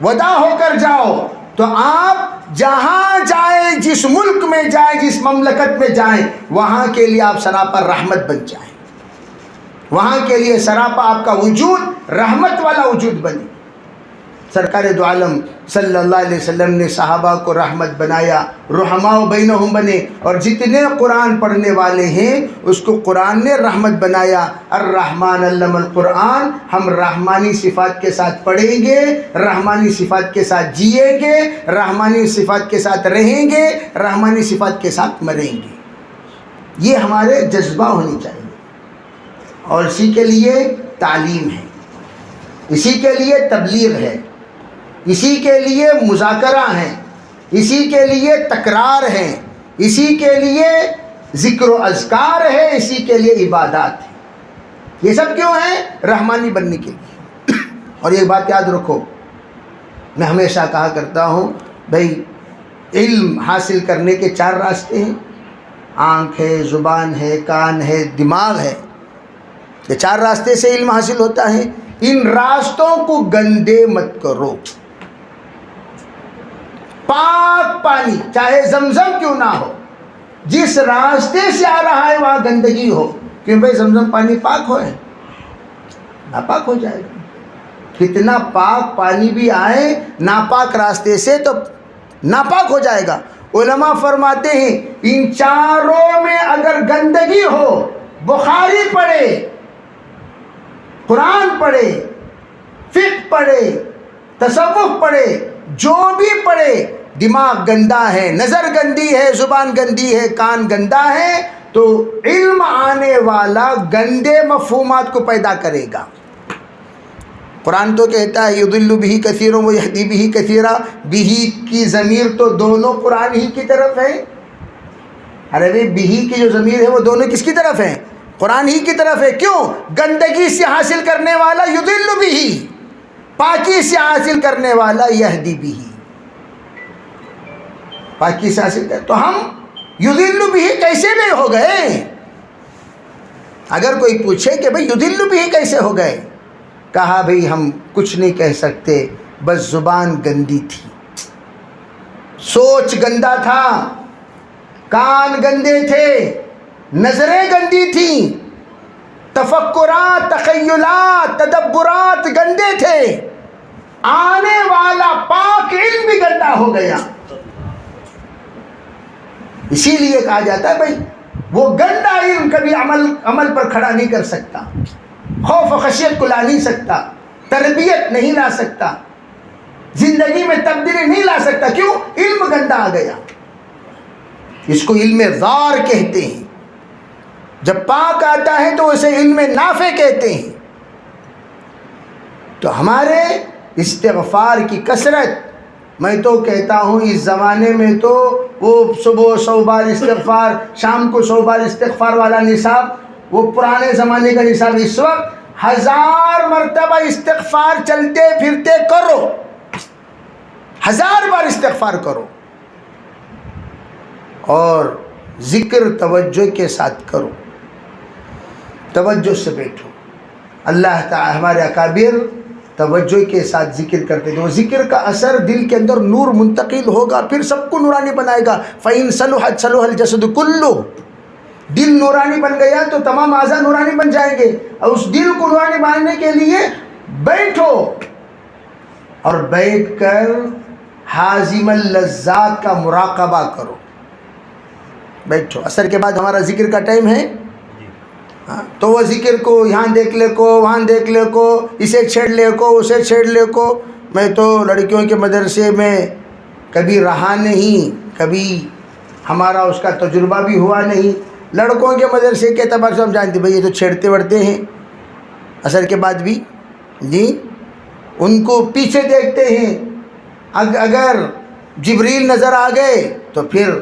ودا ہو کر جاؤ، تو آپ جہاں جائیں، جس ملک میں جائیں، جس مملکت میں جائیں، وہاں کے لیے آپ سراپا رحمت بن جائیں، وہاں کے لیے سراپا آپ کا وجود رحمت والا وجود بنے۔ سرکار دو عالم صلی اللہ علیہ وسلم نے صحابہ کو رحمت بنایا، رحماء بینہم بنے، اور جتنے قرآن پڑھنے والے ہیں اس کو قرآن نے رحمت بنایا۔ الرحمن علم القرآن، ہم رحمانی صفات کے ساتھ پڑھیں گے، رحمانی صفات کے ساتھ جئیں گے، رحمانی صفات کے ساتھ رہیں گے، رحمانی صفات کے ساتھ مریں گے۔ یہ ہمارے جذبہ ہونی چاہیے، اور اسی کے لیے تعلیم ہے، اسی کے لیے تبلیغ ہے، اسی کے لیے مذاکرہ ہیں، اسی کے لیے تکرار ہیں، اسی کے لیے ذکر و اذکار ہے، اسی کے لیے عبادات ہے۔ یہ سب کیوں ہیں؟ رحمانی بننے کے لیے۔ اور یہ بات یاد رکھو، میں ہمیشہ کہا کرتا ہوں، بھائی علم حاصل کرنے کے 4 راستے ہیں، آنکھ ہے، زبان ہے، کان ہے، دماغ ہے، یہ 4 راستے سے علم حاصل ہوتا ہے۔ ان راستوں کو گندے مت کرو۔ پاک پانی چاہے زمزم کیوں نہ ہو، جس راستے سے آ رہا ہے وہاں گندگی ہو، کیوں بھائی زمزم پانی پاک ہو ہے، ناپاک ہو جائے گا۔ کتنا پاک پانی بھی آئے ناپاک راستے سے تو ناپاک ہو جائے گا۔ علماء فرماتے ہیں ان 4 میں اگر گندگی ہو، بخاری پڑھے، قرآن پڑھے، فقہ پڑھے، تصوف پڑھے، جو بھی پڑھے، دماغ گندا ہے، نظر گندی ہے، زبان گندی ہے، کان گندا ہے، تو علم آنے والا گندے مفہومات کو پیدا کرے گا۔ قرآن تو کہتا ہے یضل بہ کثیر و یہدی بہ کثیرا، بہ کی ضمیر تو دونوں قرآن ہی کی طرف ہے۔ ارے بھائی بہ کی جو ضمیر ہے وہ دونوں کس کی طرف ہے؟ قرآن ہی کی طرف ہے۔ کیوں؟ گندگی سے حاصل کرنے والا یضل بہ، پاکی سے حاصل کرنے والا یہدی بہ، پاکی سے حاصل کر، تو ہم یضل بہ کیسے بھی ہو گئے؟ اگر کوئی پوچھے کہ بھئی یضل بہ کیسے ہو گئے، کہا بھئی ہم کچھ نہیں کہہ سکتے، بس زبان گندی تھی، سوچ گندا تھا، کان گندے تھے، نظریں گندی تھیں، تفکرات، تخیلات، تدبرات گندے تھے، آنے والا پاک علم بھی گندا ہو گیا۔ اسی لیے کہا جاتا ہے بھئی وہ گندا علم کبھی عمل پر کھڑا نہیں کر سکتا، خوف و خشیت کو لا نہیں سکتا، تربیت نہیں لا سکتا، زندگی میں تبدیلی نہیں لا سکتا۔ کیوں؟ علم گندا آ گیا۔ اس کو علم ضار کہتے ہیں۔ جب پاک آتا ہے تو اسے علم نافع کہتے ہیں۔ تو ہمارے استغفار کی کثرت، میں تو کہتا ہوں اس زمانے میں تو وہ صبح 100 بار استغفار، شام کو 100 بار استغفار والا نصاب، وہ پرانے زمانے کا نصاب، اس وقت 1000 مرتبہ استغفار چلتے پھرتے کرو، 1000 بار استغفار کرو، اور ذکر توجہ کے ساتھ کرو، توجہ سے بیٹھو۔ اللہ تعالی ہمارے اکابر توجہ کے ساتھ ذکر کرتے تھے، وہ ذکر کا اثر دل کے اندر نور منتقل ہوگا، پھر سب کو نورانی بنائے گا۔ فَإِن صَلُحَتْ صَلُحَ الْجَسَدُ كُلُّهُ، دل نورانی بن گیا تو تمام اعضاء نورانی بن جائیں گے۔ اور اس دل کو نورانی بنانے کے لیے بیٹھو، اور بیٹھ کر حازم اللذات کا مراقبہ کرو، بیٹھو۔ اثر کے بعد ہمارا ذکر کا ٹائم ہے، تو وہ ذکر کو یہاں دیکھ لے کو، وہاں دیکھ لے کو، اسے چھیڑ لے کو، اسے چھیڑ لے کو۔ میں تو لڑکیوں کے مدرسے میں کبھی رہا نہیں، کبھی ہمارا اس کا تجربہ بھی ہوا نہیں۔ لڑکوں کے مدرسے کے اعتبار سے ہم جانتے بھئی یہ تو چھیڑتے وڑتے ہیں، اثر کے بعد بھی جی ان کو پیچھے دیکھتے ہیں، اگر جبریل نظر آ گئے تو پھر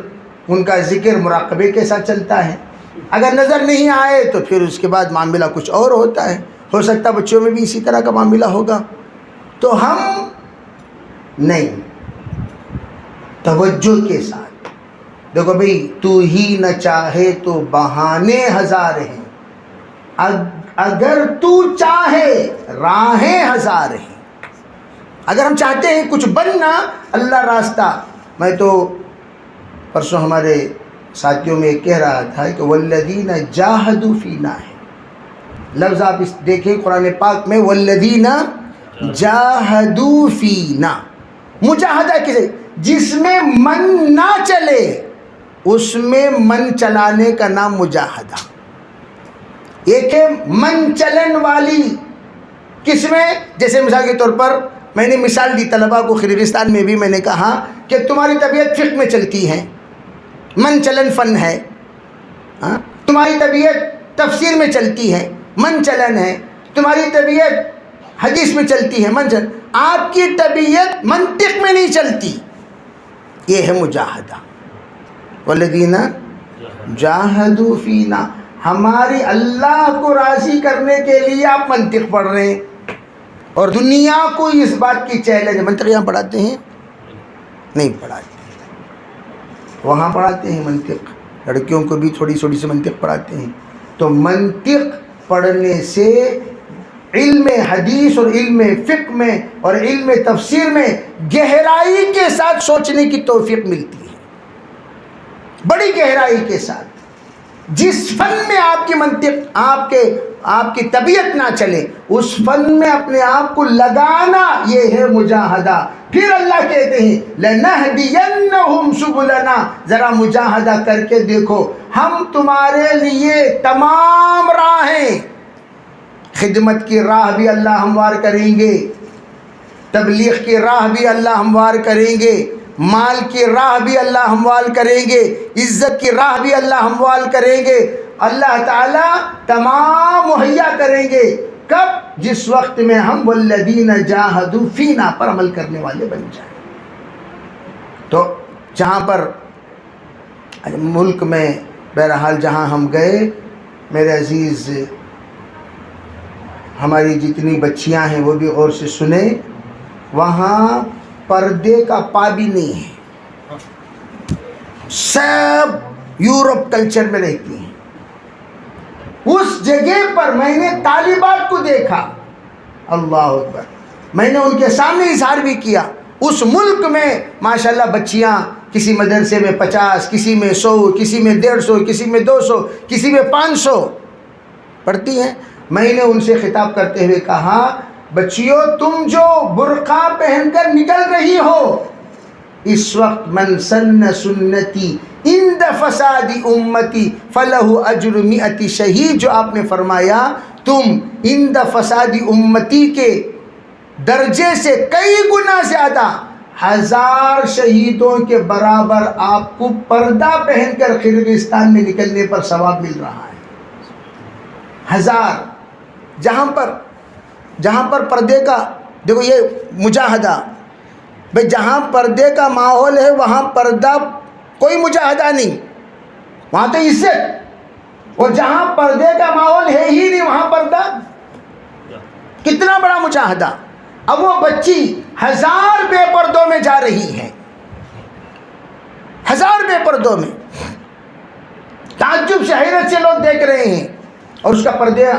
ان کا ذکر مراقبے کے ساتھ چلتا ہے، اگر نظر نہیں آئے تو پھر اس کے بعد معاملہ کچھ اور ہوتا ہے۔ ہو سکتا ہے بچوں میں بھی اسی طرح کا معاملہ ہوگا۔ تو ہم نہیں، توجہ کے ساتھ دیکھو بھئی، تو ہی نہ چاہے تو بہانے 1000 ہیں، اگر تو چاہے راہیں 1000 ہیں۔ اگر ہم چاہتے ہیں کچھ بننا، اللہ راستہ، میں تو پرسوں ہمارے ساتھیوں میں کہہ رہا تھا کہ والذین جاہدوا فینا ہے، لفظ آپ اس دیکھیں قرآن پاک میں، والذین جاہدوا فینا، مجاہدہ کسے؟ جس میں من نہ چلے اس میں من چلانے کا نام مجاہدہ۔ ایک ہے من چلن والی، کس میں؟ جیسے مثال کے طور پر میں نے مثال دی طلباء کو خرگستان میں بھی، میں نے کہا کہ تمہاری طبیعت فقہ میں چلتی ہے، من چلن فن ہے، تمہاری طبیعت تفسیر میں چلتی ہے، من چلن ہے، تمہاری طبیعت حدیث میں چلتی ہے، من چلن، آپ کی طبیعت منطق میں نہیں چلتی، یہ ہے مجاہدہ۔ والذین جاہدوا فینا، ہماری اللہ کو راضی کرنے کے لیے آپ منطق پڑھ رہے ہیں، اور دنیا کو اس بات کی چیلنج، منطق یہاں پڑھاتے ہیں؟ نہیں پڑھاتے، وہاں پڑھاتے ہیں منطق، لڑکیوں کو بھی تھوڑی تھوڑی سی منطق پڑھاتے ہیں. تو منطق پڑھنے سے علم حدیث اور علم فقہ میں اور علم تفسیر میں گہرائی کے ساتھ سوچنے کی توفیق ملتی ہے، بڑی گہرائی کے ساتھ. جس فن میں آپ کی منطق آپ کی طبیعت نہ چلے، اس فن میں اپنے آپ کو لگانا، یہ ہے مجاہدہ. پھر اللہ کہتے ہیں لَنَهْدِيَنَّهُمْ سُبُلَنَا، ذرا مجاہدہ کر کے دیکھو، ہم تمہارے لیے تمام راہیں، خدمت کی راہ بھی اللہ ہموار کریں گے، تبلیغ کی راہ بھی اللہ ہموار کریں گے، مال کی راہ بھی اللہ ہموار کریں گے، عزت کی راہ بھی اللہ ہموار کریں گے. اللہ تعالیٰ تمام مہیا کریں گے. کب؟ جس وقت میں ہم والذین جاہدوا فینا پر عمل کرنے والے بن جائیں. تو جہاں پر ملک میں بہرحال جہاں ہم گئے، میرے عزیز ہماری جتنی بچیاں ہیں وہ بھی غور سے سنیں، وہاں پردے کا پا بھی نہیں ہے، سب یورپ کلچر میں رہتی ہیں. اس جگہ پر میں نے طالبات کو دیکھا، اللہ اکبر، میں نے ان کے سامنے اظہار بھی کیا. اس ملک میں ماشاءاللہ بچیاں کسی مدرسے میں 50، کسی میں 100، کسی میں 150، کسی میں 200، کسی میں 500 پڑھتی ہیں. میں نے ان سے خطاب کرتے ہوئے کہا، بچیوں تم جو برقع پہن کر نکل رہی ہو، اس وقت من سن سنتی عند فساد امتی فلہ اجر 100 شہید، جو آپ نے فرمایا تم عند فساد امتی کے درجے سے کئی گنا زیادہ 1000 شہیدوں کے برابر آپ کو پردہ پہن کر قرغستان میں نکلنے پر ثواب مل رہا ہے. 1000. جہاں پر پردے کا دیکھو، یہ مجاہدہ بھئی، جہاں پردے کا ماحول ہے وہاں پردہ کوئی مجاہدہ نہیں، وہاں تو عزت. اور جہاں پردے کا ماحول ہے ہی نہیں وہاں پردہ کتنا بڑا مجاہدہ. اب وہ بچی 1000 بے پردوں میں جا رہی ہے، 1000 بے پردوں میں، تعجب سے حیرت سے لوگ دیکھ رہے ہیں. اور اس کا پردے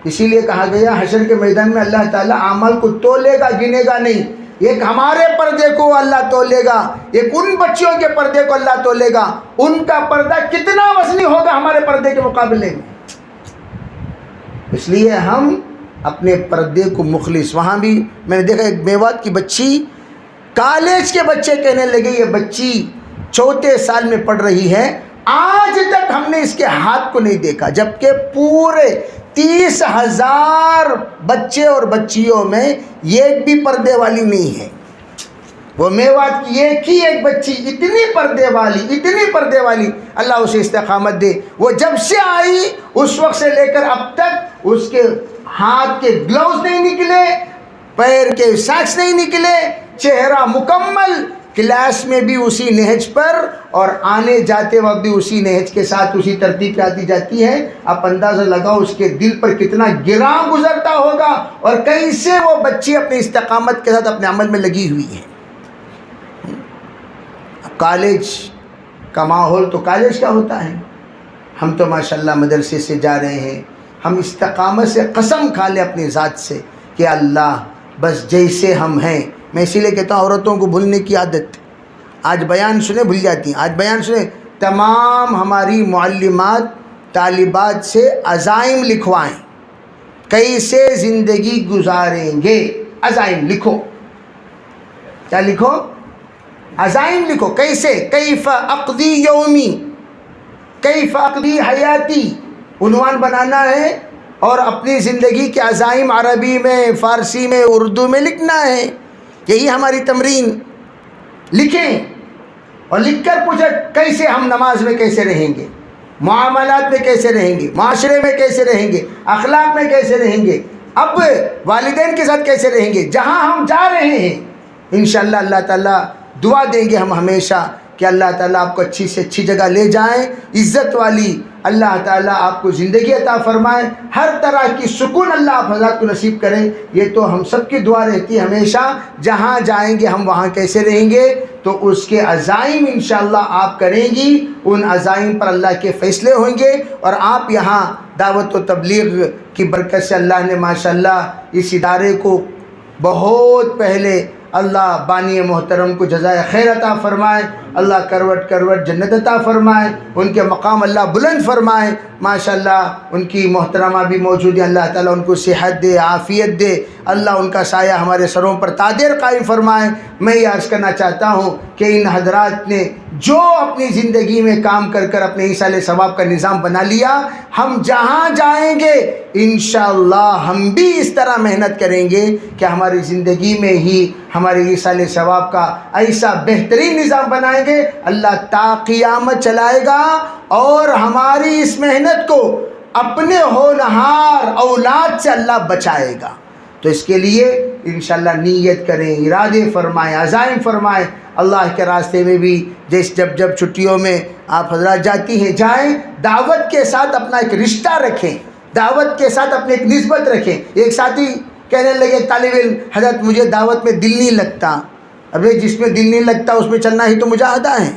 اسی لیے کہا گیا حشر کے میدان میں اللہ تعالیٰ اعمال کو تولے گا، گنے گا نہیں. ایک ہمارے پردے کو اللہ تولے گا، ایک ان بچیوں کے پردے کو اللہ تولے گا. ان کا پردہ کتنا وزنی ہوگا ہمارے پردے کے مقابلے میں. اس لیے ہم اپنے پردے کو مخلص. وہاں بھی میں نے دیکھا ایک میوات کی بچی، کالج کے بچے کہنے لگے یہ بچی 4 سال میں پڑھ رہی ہے، آج تک ہم نے اس کے ہاتھ کو نہیں دیکھا، جبکہ پورے 30,000 بچے اور بچیوں میں ایک بھی پردے والی نہیں ہے. وہ میوات کی ایک ہی ایک بچی اتنی پردے والی، اللہ اسے استقامت دے. وہ جب سے آئی اس وقت سے لے کر اب تک اس کے ہاتھ کے گلوز نہیں نکلے، پیر کے ساکس نہیں نکلے، چہرہ مکمل، کلاس میں بھی اسی نہج پر اور آنے جاتے وقت بھی اسی نہج کے ساتھ اسی ترتیب پہ آتی جاتی ہے. آپ اندازہ لگاؤ اس کے دل پر کتنا گراں گزرتا ہوگا اور کیسے وہ بچی اپنی استقامت کے ساتھ اپنے عمل میں لگی ہوئی ہے. کالج کا ماحول تو کالج کا ہوتا ہے. ہم تو ماشاءاللہ مدرسے سے جا رہے ہیں، ہم استقامت سے قسم کھا لیں اپنی ذات سے کہ اللہ بس جیسے ہم ہیں. میں اسی لیے کہتا ہوں عورتوں کو بھولنے کی عادت، آج بیان سنے بھول جاتی ہیں. آج بیان سنے، تمام ہماری معلمات طالبات سے عزائم لکھوائیں، کیسے زندگی گزاریں گے. عزائم لکھو، کیا لکھو؟ عزائم لکھو. کیسے؟ کیف اقضی یومی، کیف اقضی حیاتی، عنوان بنانا ہے اور اپنی زندگی کے عزائم عربی میں، فارسی میں، اردو میں لکھنا ہے. یہی ہماری تمرین. لکھیں اور لکھ کر پوچھیں کیسے ہم نماز میں کیسے رہیں گے، معاملات میں کیسے رہیں گے، معاشرے میں کیسے رہیں گے، اخلاق میں کیسے رہیں گے، اب والدین کے ساتھ کیسے رہیں گے. جہاں ہم جا رہے ہیں انشاءاللہ اللہ تعالیٰ دعا دیں گے ہم ہمیشہ کہ اللہ تعالیٰ آپ کو اچھی سے اچھی جگہ لے جائیں، عزت والی اللہ تعالیٰ آپ کو زندگی عطا فرمائے، ہر طرح کی سکون اللہ آپ حضرات کو نصیب کریں۔ یہ تو ہم سب کی دعا رہتی ہے ہمیشہ، جہاں جائیں گے ہم وہاں کیسے رہیں گے، تو اس کے عزائم انشاءاللہ آپ کریں گی، ان عزائم پر اللہ کے فیصلے ہوں گے، اور آپ یہاں دعوت و تبلیغ کی برکت سے اللہ نے ماشاءاللہ اس ادارے کو بہت پہلے اللہ بانی محترم کو جزائے خیر عطا فرمائے، اللہ کروٹ کروٹ جنت عطا فرمائے، ان کے مقام اللہ بلند فرمائے۔ ماشاءاللہ ان کی محترمہ بھی موجود ہیں، اللہ تعالیٰ ان کو صحت دے، عافیت دے، اللہ ان کا سایہ ہمارے سروں پر تادیر قائم فرمائے۔ میں یہ عرض کرنا چاہتا ہوں کہ ان حضرات نے جو اپنی زندگی میں کام کر کر اپنے ایصال ثواب کا نظام بنا لیا، ہم جہاں جائیں گے انشاءاللہ ہم بھی اس طرح محنت کریں گے کہ ہماری زندگی میں ہی ہمارے ایصال ثواب کا ایسا بہترین نظام بنائیں گے، اللہ تا قیامت چلائے گا، اور ہماری اس محنت کو اپنے ہونہار اولاد سے اللہ بچائے گا۔ تو اس کے لیے انشاءاللہ نیت کریں، ارادے فرمائیں، عزائم فرمائیں، اللہ کے راستے میں بھی جب چھٹیوں میں آپ حضرات جاتی ہیں جائیں، دعوت کے ساتھ اپنا ایک رشتہ رکھیں، دعوت کے ساتھ اپنے ایک نسبت رکھیں۔ ایک ساتھی کہنے لگے، طالب علم، حضرت مجھے دعوت میں دل نہیں لگتا۔ ابھی جس میں دل نہیں لگتا اس میں چلنا ہی تو مجاہدہ ہے۔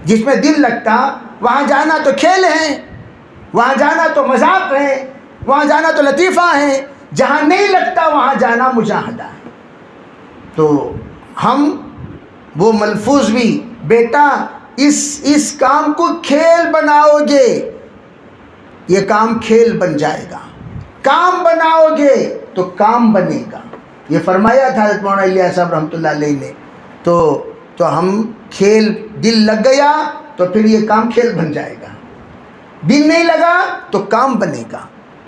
جس میں دل لگتا وہاں جانا تو کھیل ہے، وہاں جانا تو مذاق ہے، وہاں جانا تو لطیفہ ہے، جہاں نہیں لگتا وہاں جانا مجاہدہ ہے۔ تو ہم وہ ملفوظ بھی، بیٹا اس کام کو کھیل بناؤ گے، یہ کام کھیل بن جائے گا، کام بناؤ گے تو کام بنے گا، یہ فرمایا تھا حضرت مولانا الیاس صاحب رحمۃ اللہ علیہ نے۔ تو ہم کھیل، دل لگ گیا تو پھر یہ کام کھیل بن جائے گا، دل نہیں لگا تو کام بنے گا۔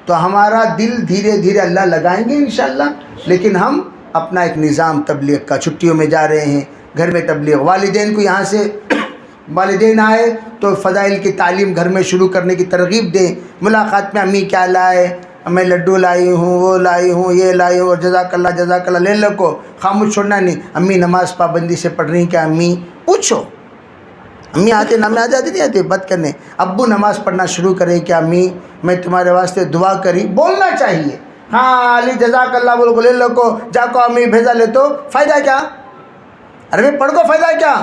تو ہمارا دل دھیرے دھیرے اللہ لگائیں گے انشاءاللہ، لیکن ہم اپنا ایک نظام تبلیغ کا، چھٹیوں میں جا رہے ہیں گھر میں تبلیغ، والدین کو یہاں سے والدین آئے تو فضائل کی تعلیم گھر میں شروع کرنے کی ترغیب دیں۔ ملاقات میں امی کیا لائے، میں لڈو لائی ہوں، وہ لائی ہوں، یہ لائی ہوں، اور جزاک اللہ لے لو کو خاموش چھوڑنا نہیں۔ امی نماز پابندی سے پڑھ رہی ہیں کیا؟ امی پوچھو، امی آتے نام آتے نہیں آتے بات کرنے۔ ابو نماز پڑھنا شروع کرے کیا؟ امی میں تمہارے واسطے دعا کری، بولنا چاہیے۔ ہاں علی جزاک اللہ بول کو لے لو کو، جا کو امی بھیجا لے تو فائدہ کیا؟ ارے پڑھ کو فائدہ کیا؟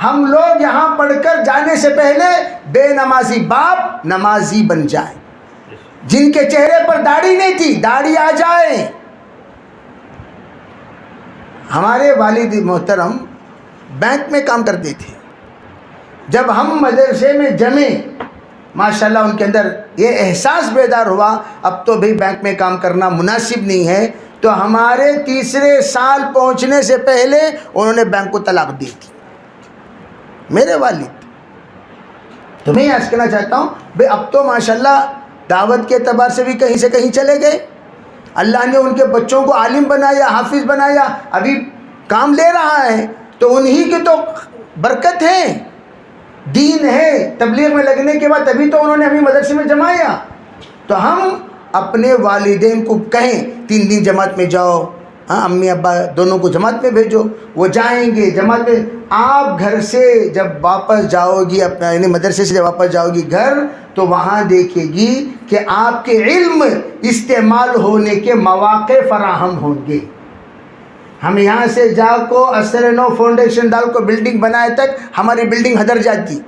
ہم لوگ یہاں پڑھ کر جانے سے پہلے بے نمازی باپ نمازی بن جائیں، جن کے چہرے پر داڑھی نہیں تھی داڑھی آ جائے۔ ہمارے والد محترم بینک میں کام کرتے تھے، جب ہم مدرسے میں جمے ماشاءاللہ ان کے اندر یہ احساس بیدار ہوا اب تو بھئی بینک میں کام کرنا مناسب نہیں ہے، تو ہمارے تیسرے سال پہنچنے سے پہلے انہوں نے بینک کو طلاق دی تھی، میرے والد۔ تو میں یہ عرض کرنا چاہتا ہوں بھئی اب تو ماشاءاللہ دعوت کے اعتبار سے بھی کہیں سے کہیں چلے گئے، اللہ نے ان کے بچوں کو عالم بنایا، حافظ بنایا، ابھی کام لے رہا ہے، تو انہی کی تو برکت ہے، دین ہے۔ تبلیغ میں لگنے کے بعد تبھی تو انہوں نے ہمیں مدرسے میں جمایا۔ تو ہم اپنے والدین کو کہیں 3 دن جماعت میں جاؤ، ہاں امی ابا دونوں کو جماعت میں بھیجو، وہ جائیں گے جماعت میں۔ آپ گھر سے جب واپس جاؤ گی اپنا، یعنی مدرسے سے جب واپس جاؤ گی گھر، تو وہاں دیکھے گی کہ آپ کے علم استعمال ہونے کے مواقع فراہم ہوں گے۔ ہم یہاں سے جا کو اثر نو فاؤنڈیشن ڈال کو بلڈنگ بنائے تک ہماری بلڈنگ ہدر جاتی۔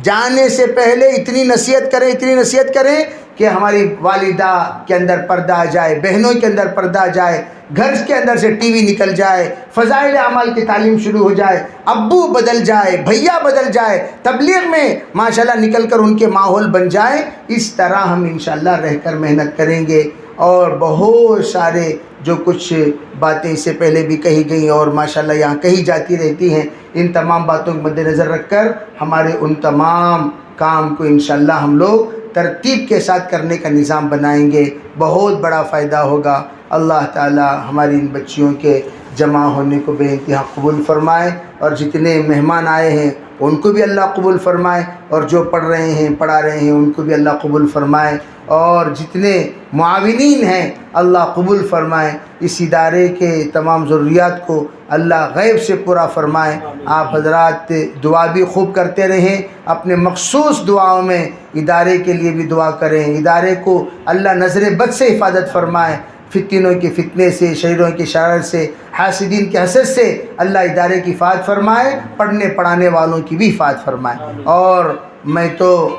جانے سے پہلے اتنی نصیحت کریں کہ ہماری والدہ کے اندر پردہ آ جائے، بہنوں کے اندر پردہ آ جائے، گھر کے اندر سے ٹی وی نکل جائے، فضائل اعمال کی تعلیم شروع ہو جائے، ابو بدل جائے، بھیا بدل جائے، تبلیغ میں ماشاءاللہ نکل کر ان کے ماحول بن جائے۔ اس طرح ہم انشاءاللہ رہ کر محنت کریں گے، اور بہت سارے جو کچھ باتیں اس سے پہلے بھی کہی گئیں اور ماشاءاللہ یہاں کہی جاتی رہتی ہیں، ان تمام باتوں کو مد نظر رکھ کر ہمارے ان تمام کام کو انشاءاللہ ہم لوگ ترتیب کے ساتھ کرنے کا نظام بنائیں گے، بہت بڑا فائدہ ہوگا۔ اللہ تعالی ہماری ان بچیوں کے جمع ہونے کو بے انتہا قبول فرمائے، اور جتنے مہمان آئے ہیں ان کو بھی اللہ قبول فرمائے، اور جو پڑھ رہے ہیں پڑھا رہے ہیں ان کو بھی اللہ قبول فرمائے، اور جتنے معاونین ہیں اللہ قبول فرمائے۔ اس ادارے کے تمام ضروریات کو اللہ غیب سے پورا فرمائے۔ آپ حضرات دعا بھی خوب کرتے رہیں، اپنے مخصوص دعاؤں میں ادارے کے لیے بھی دعا کریں، ادارے کو اللہ نظر بد سے حفاظت فرمائے، فتنوں کے فتنے سے، شروں کی شرارت سے، حاسدین کے حسد سے اللہ ادارے کی حفاظت فرمائے، پڑھنے پڑھانے والوں کی بھی حفاظت فرمائے۔ اور میں تو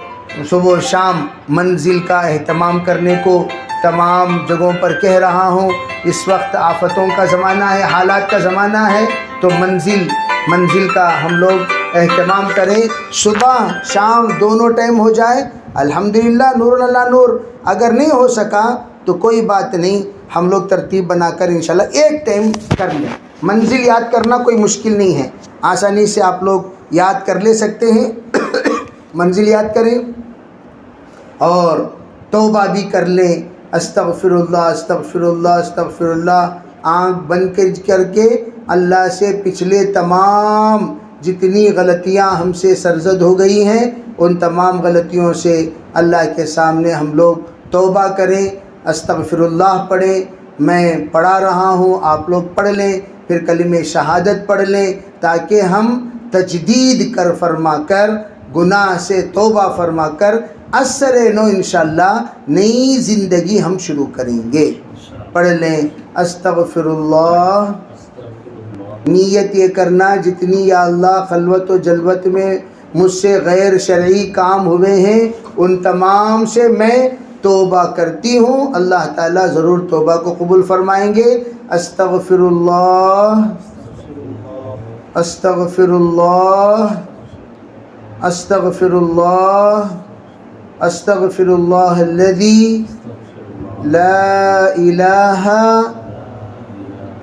صبح و شام منزل کا اہتمام کرنے کو تمام جگہوں پر کہہ رہا ہوں۔ اس وقت آفتوں کا زمانہ ہے، حالات کا زمانہ ہے، تو منزل کا ہم لوگ اہتمام کریں، صبح شام دونوں ٹائم ہو جائے، الحمدللہ، نور اللہ نور۔ اگر نہیں ہو سکا تو کوئی بات نہیں، ہم لوگ ترتیب بنا کر انشاءاللہ ایک ٹائم کر لیں۔ منزل یاد کرنا کوئی مشکل نہیں ہے، آسانی سے آپ لوگ یاد کر لے سکتے ہیں۔ منزل یاد کریں اور توبہ بھی کر لیں، استغفر اللہ استغفر اللہ استغفر اللہ، آنکھ بند کر کے اللہ سے پچھلے تمام جتنی غلطیاں ہم سے سرزد ہو گئی ہیں ان تمام غلطیوں سے اللہ کے سامنے ہم لوگ توبہ کریں، استغفر اللہ پڑھیں۔ میں پڑھا رہا ہوں، آپ لوگ پڑھ لیں، پھر کلمہ شہادت پڑھ لیں، تاکہ ہم تجدید کر فرما کر، گناہ سے توبہ فرما کر اثر نو انشاءاللہ نئی زندگی ہم شروع کریں گے۔ پڑھ لیں، استغفر اللہ۔ نیت یہ کرنا جتنی یا اللہ خلوت و جلوت میں مجھ سے غیر شرعی کام ہوئے ہیں ان تمام سے میں توبہ کرتی ہوں، اللہ تعالیٰ ضرور توبہ کو قبول فرمائیں گے۔ استغفر اللہ استغفر اللہ استغفر اللہ استغفر اللہ الذی لا الہ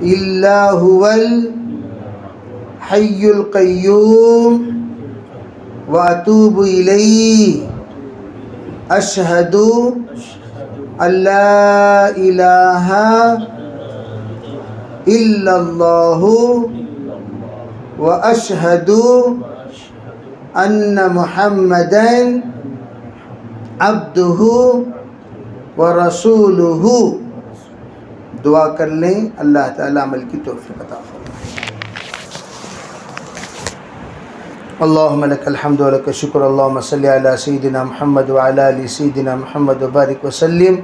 الا هو الحی القیوم واتوب الیہ، اشہد ان لا الہ الا اللہ واشہد ان محمدا عبدہ ورسولہ۔ دعا کر لیں، اللہ تعالیٰ عمل کی توفیق عطا فرمائے۔ اللہم لک الحمد و لک الشکر، اللہم صلی علی سیدنا محمد وعلی آل سیدنا محمد وبارک وسلم۔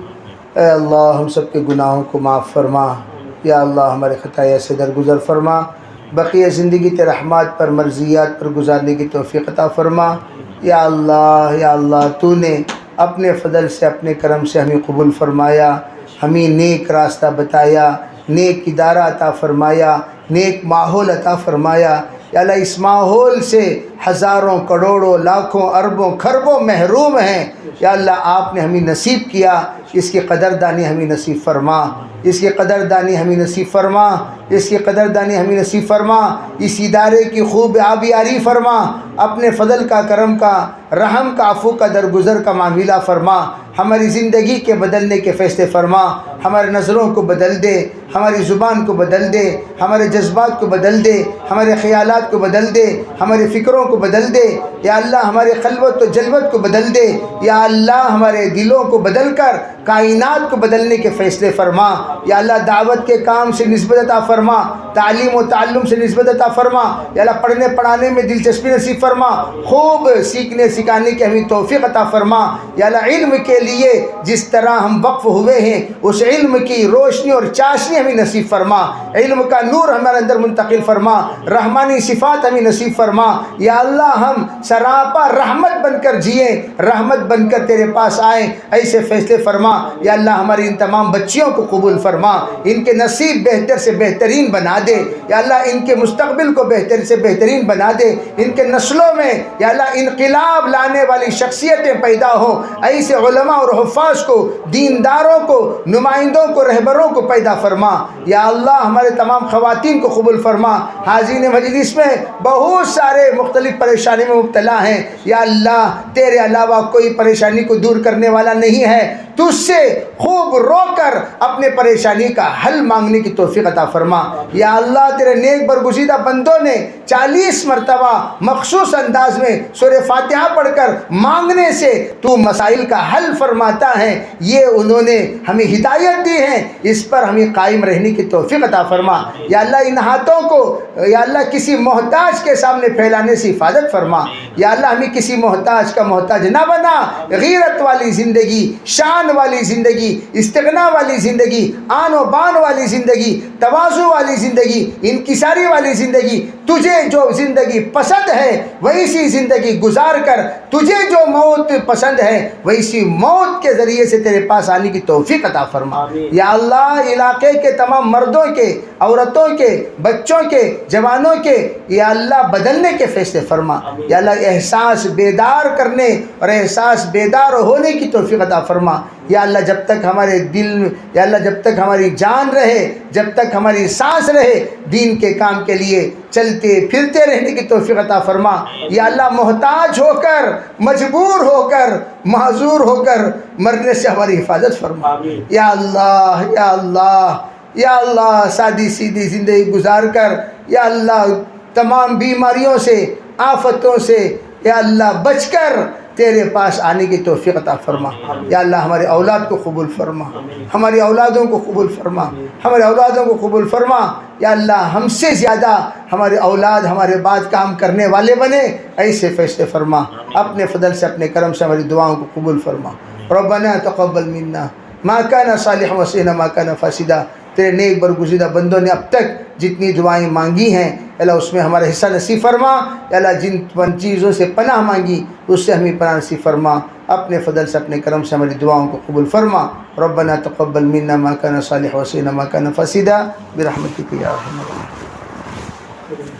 اے اللہ ہم سب کے گناہوں کو معاف فرما، یا اللہ ہمارے خطایا سے درگزر فرما، بقیہ زندگی تیرے رحمات پر مرضیات پر گزارنے کی توفیق عطا فرما۔ یا اللہ تو نے اپنے فضل سے اپنے کرم سے ہمیں قبول فرمایا، ہمیں نیک راستہ بتایا، نیک ادارہ عطا فرمایا، نیک ماحول عطا فرمایا۔ یا اللہ اس ماحول سے ہزاروں کروڑوں لاکھوں اربوں خربوں محروم ہیں، یا اللہ آپ نے ہمیں نصیب کیا، اس کی قدردانی ہمیں نصیب فرما، اس کی قدردانی ہمیں نصیب فرما، اس کی قدردانی ہمیں نصیب فرما، اس ادارے کی خوب آبیاری فرما، اپنے فضل کا، کرم کا، رحم کا، عفو کا، درگزر کا معاملہ فرما، ہماری زندگی کے بدلنے کے فیصلے فرما، ہمارے نظروں کو بدل دے، ہماری زبان کو بدل دے، ہمارے جذبات کو بدل دے، ہمارے خیالات کو بدل دے، ہمارے فکروں کو بدل دے، یا اللہ ہمارے خلوت و جلوت کو بدل دے، یا اللہ ہمارے دلوں کو بدل کر کائنات کو بدلنے کے فیصلے فرما، یا اللہ دعوت کے کام سے نسبت عطا فرما، تعلیم و تعلم سے نسبت عطا فرما، یا اللہ پڑھنے پڑھانے میں دلچسپی نصیب فرما، خوب سیکھنے سکھانے کی ہمیں توفیق عطا فرما، یا اللہ علم کے لیے جس طرح ہم وقف ہوئے ہیں اس علم کی روشنی اور چاشنی ہمیں نصیب فرما، علم کا نور ہمارے اندر منتقل فرما، رحمانی صفات ہمیں نصیب فرما، یا اللہ ہم سراپا رحمت بن کر جئیں، رحمت بن کر تیرے پاس آئیں، ایسے فیصلے فرما، یا اللہ ہماری ان تمام بچیوں کو قبول فرما، ان کے نصیب بہتر سے بہترین بنا دے، یا اللہ ان کے مستقبل کو بہتر سے بہترین بنا دے، ان کے نسلوں میں یا اللہ انقلاب لانے والی شخصیتیں پیدا ہوں، ایسے علماء اور حفاظ کو، دینداروں کو، نمائندوں کو، رہبروں کو پیدا فرما، یا اللہ ہمارے تمام خواتین کو قبول فرما۔ حاضرین مجلس میں بہت سارے مختلف پریشانی میں مبتلا ہیں، یا اللہ تیرے علاوہ کوئی پریشانی کو دور کرنے والا نہیں ہے، تو سے خوب رو کر اپنے پریشانی کا حل مانگنے کی توفیق عطا فرما۔ یا اللہ تیرے نیک برگزیدہ بندوں نے 40 مرتبہ مخصوص انداز میں سورہ فاتحہ پڑھ کر مانگنے سے تو مسائل کا حل فرماتا ہے، یہ انہوں نے ہمیں ہدایت دی ہے، اس پر ہمیں قائم رہنے کی توفیق عطا فرما۔ یا اللہ ان ہاتھوں کو یا اللہ کسی محتاج کے سامنے پھیلانے سے حفاظت فرما۔ یا اللہ ہمیں کسی محتاج کا محتاج نہ بنا، غیرت والی زندگی، شان والی زندگی، استغنا والی زندگی، آن و بان والی زندگی، تواضع والی زندگی، انکساری والی زندگی، تجھے جو زندگی پسند ہے ویسی زندگی گزار کر، تجھے جو موت پسند ہے ویسی موت کے ذریعے سے تیرے پاس آنے کی توفیق عطا فرما۔ یا اللہ علاقے کے تمام مردوں کے، عورتوں کے، بچوں کے، جوانوں کے یا اللہ بدلنے کے فیصلے فرما۔ یا اللہ احساس بیدار کرنے اور احساس بیدار ہونے کی توفیق عطا فرما۔ یا اللہ جب تک ہمارے دل، یا اللہ جب تک ہماری جان رہے، جب تک ہماری سانس رہے، دین کے کام کے لیے چلتے پھرتے رہنے کی توفیق عطا فرما۔ یا اللہ محتاج ہو کر، مجبور ہو کر، معذور ہو کر مرنے سے ہماری حفاظت فرما۔ یا اللہ یا اللہ یا اللہ سادی سیدھی زندگی گزار کر یا اللہ تمام بیماریوں سے، آفتوں سے یا اللہ بچ کر تیرے پاس آنے کی توفیق عطا فرما۔ یا اللہ ہمارے اولاد کو قبول فرما، ہماری اولادوں کو قبول فرما، ہمارے اولادوں کو قبول فرما۔ یا اللہ ہم سے زیادہ ہمارے اولاد ہمارے بعد کام کرنے والے بنے، ایسے فیصلے فرما۔ اپنے فضل سے، اپنے کرم سے ہماری دعاؤں کو قبول فرما۔ ربنا تقبل منا ما کان صالحا وسعنا ما کان فاسدا۔ تیرے نیک برگزیدہ بندوں نے اب تک جتنی دعائیں مانگی ہیں اللہ اس میں ہمارا حصہ نصیب فرما۔ یا اللہ جن چیزوں سے پناہ مانگی اس سے ہمیں پناہ نصیب فرما۔ اپنے فضل سے، اپنے کرم سے ہماری دعاؤں کو قبول فرما۔ ربنا تقبل منا ما کان صالحا وسعنا ما کان فاسدا برحمتک یا ارحم الراحمین۔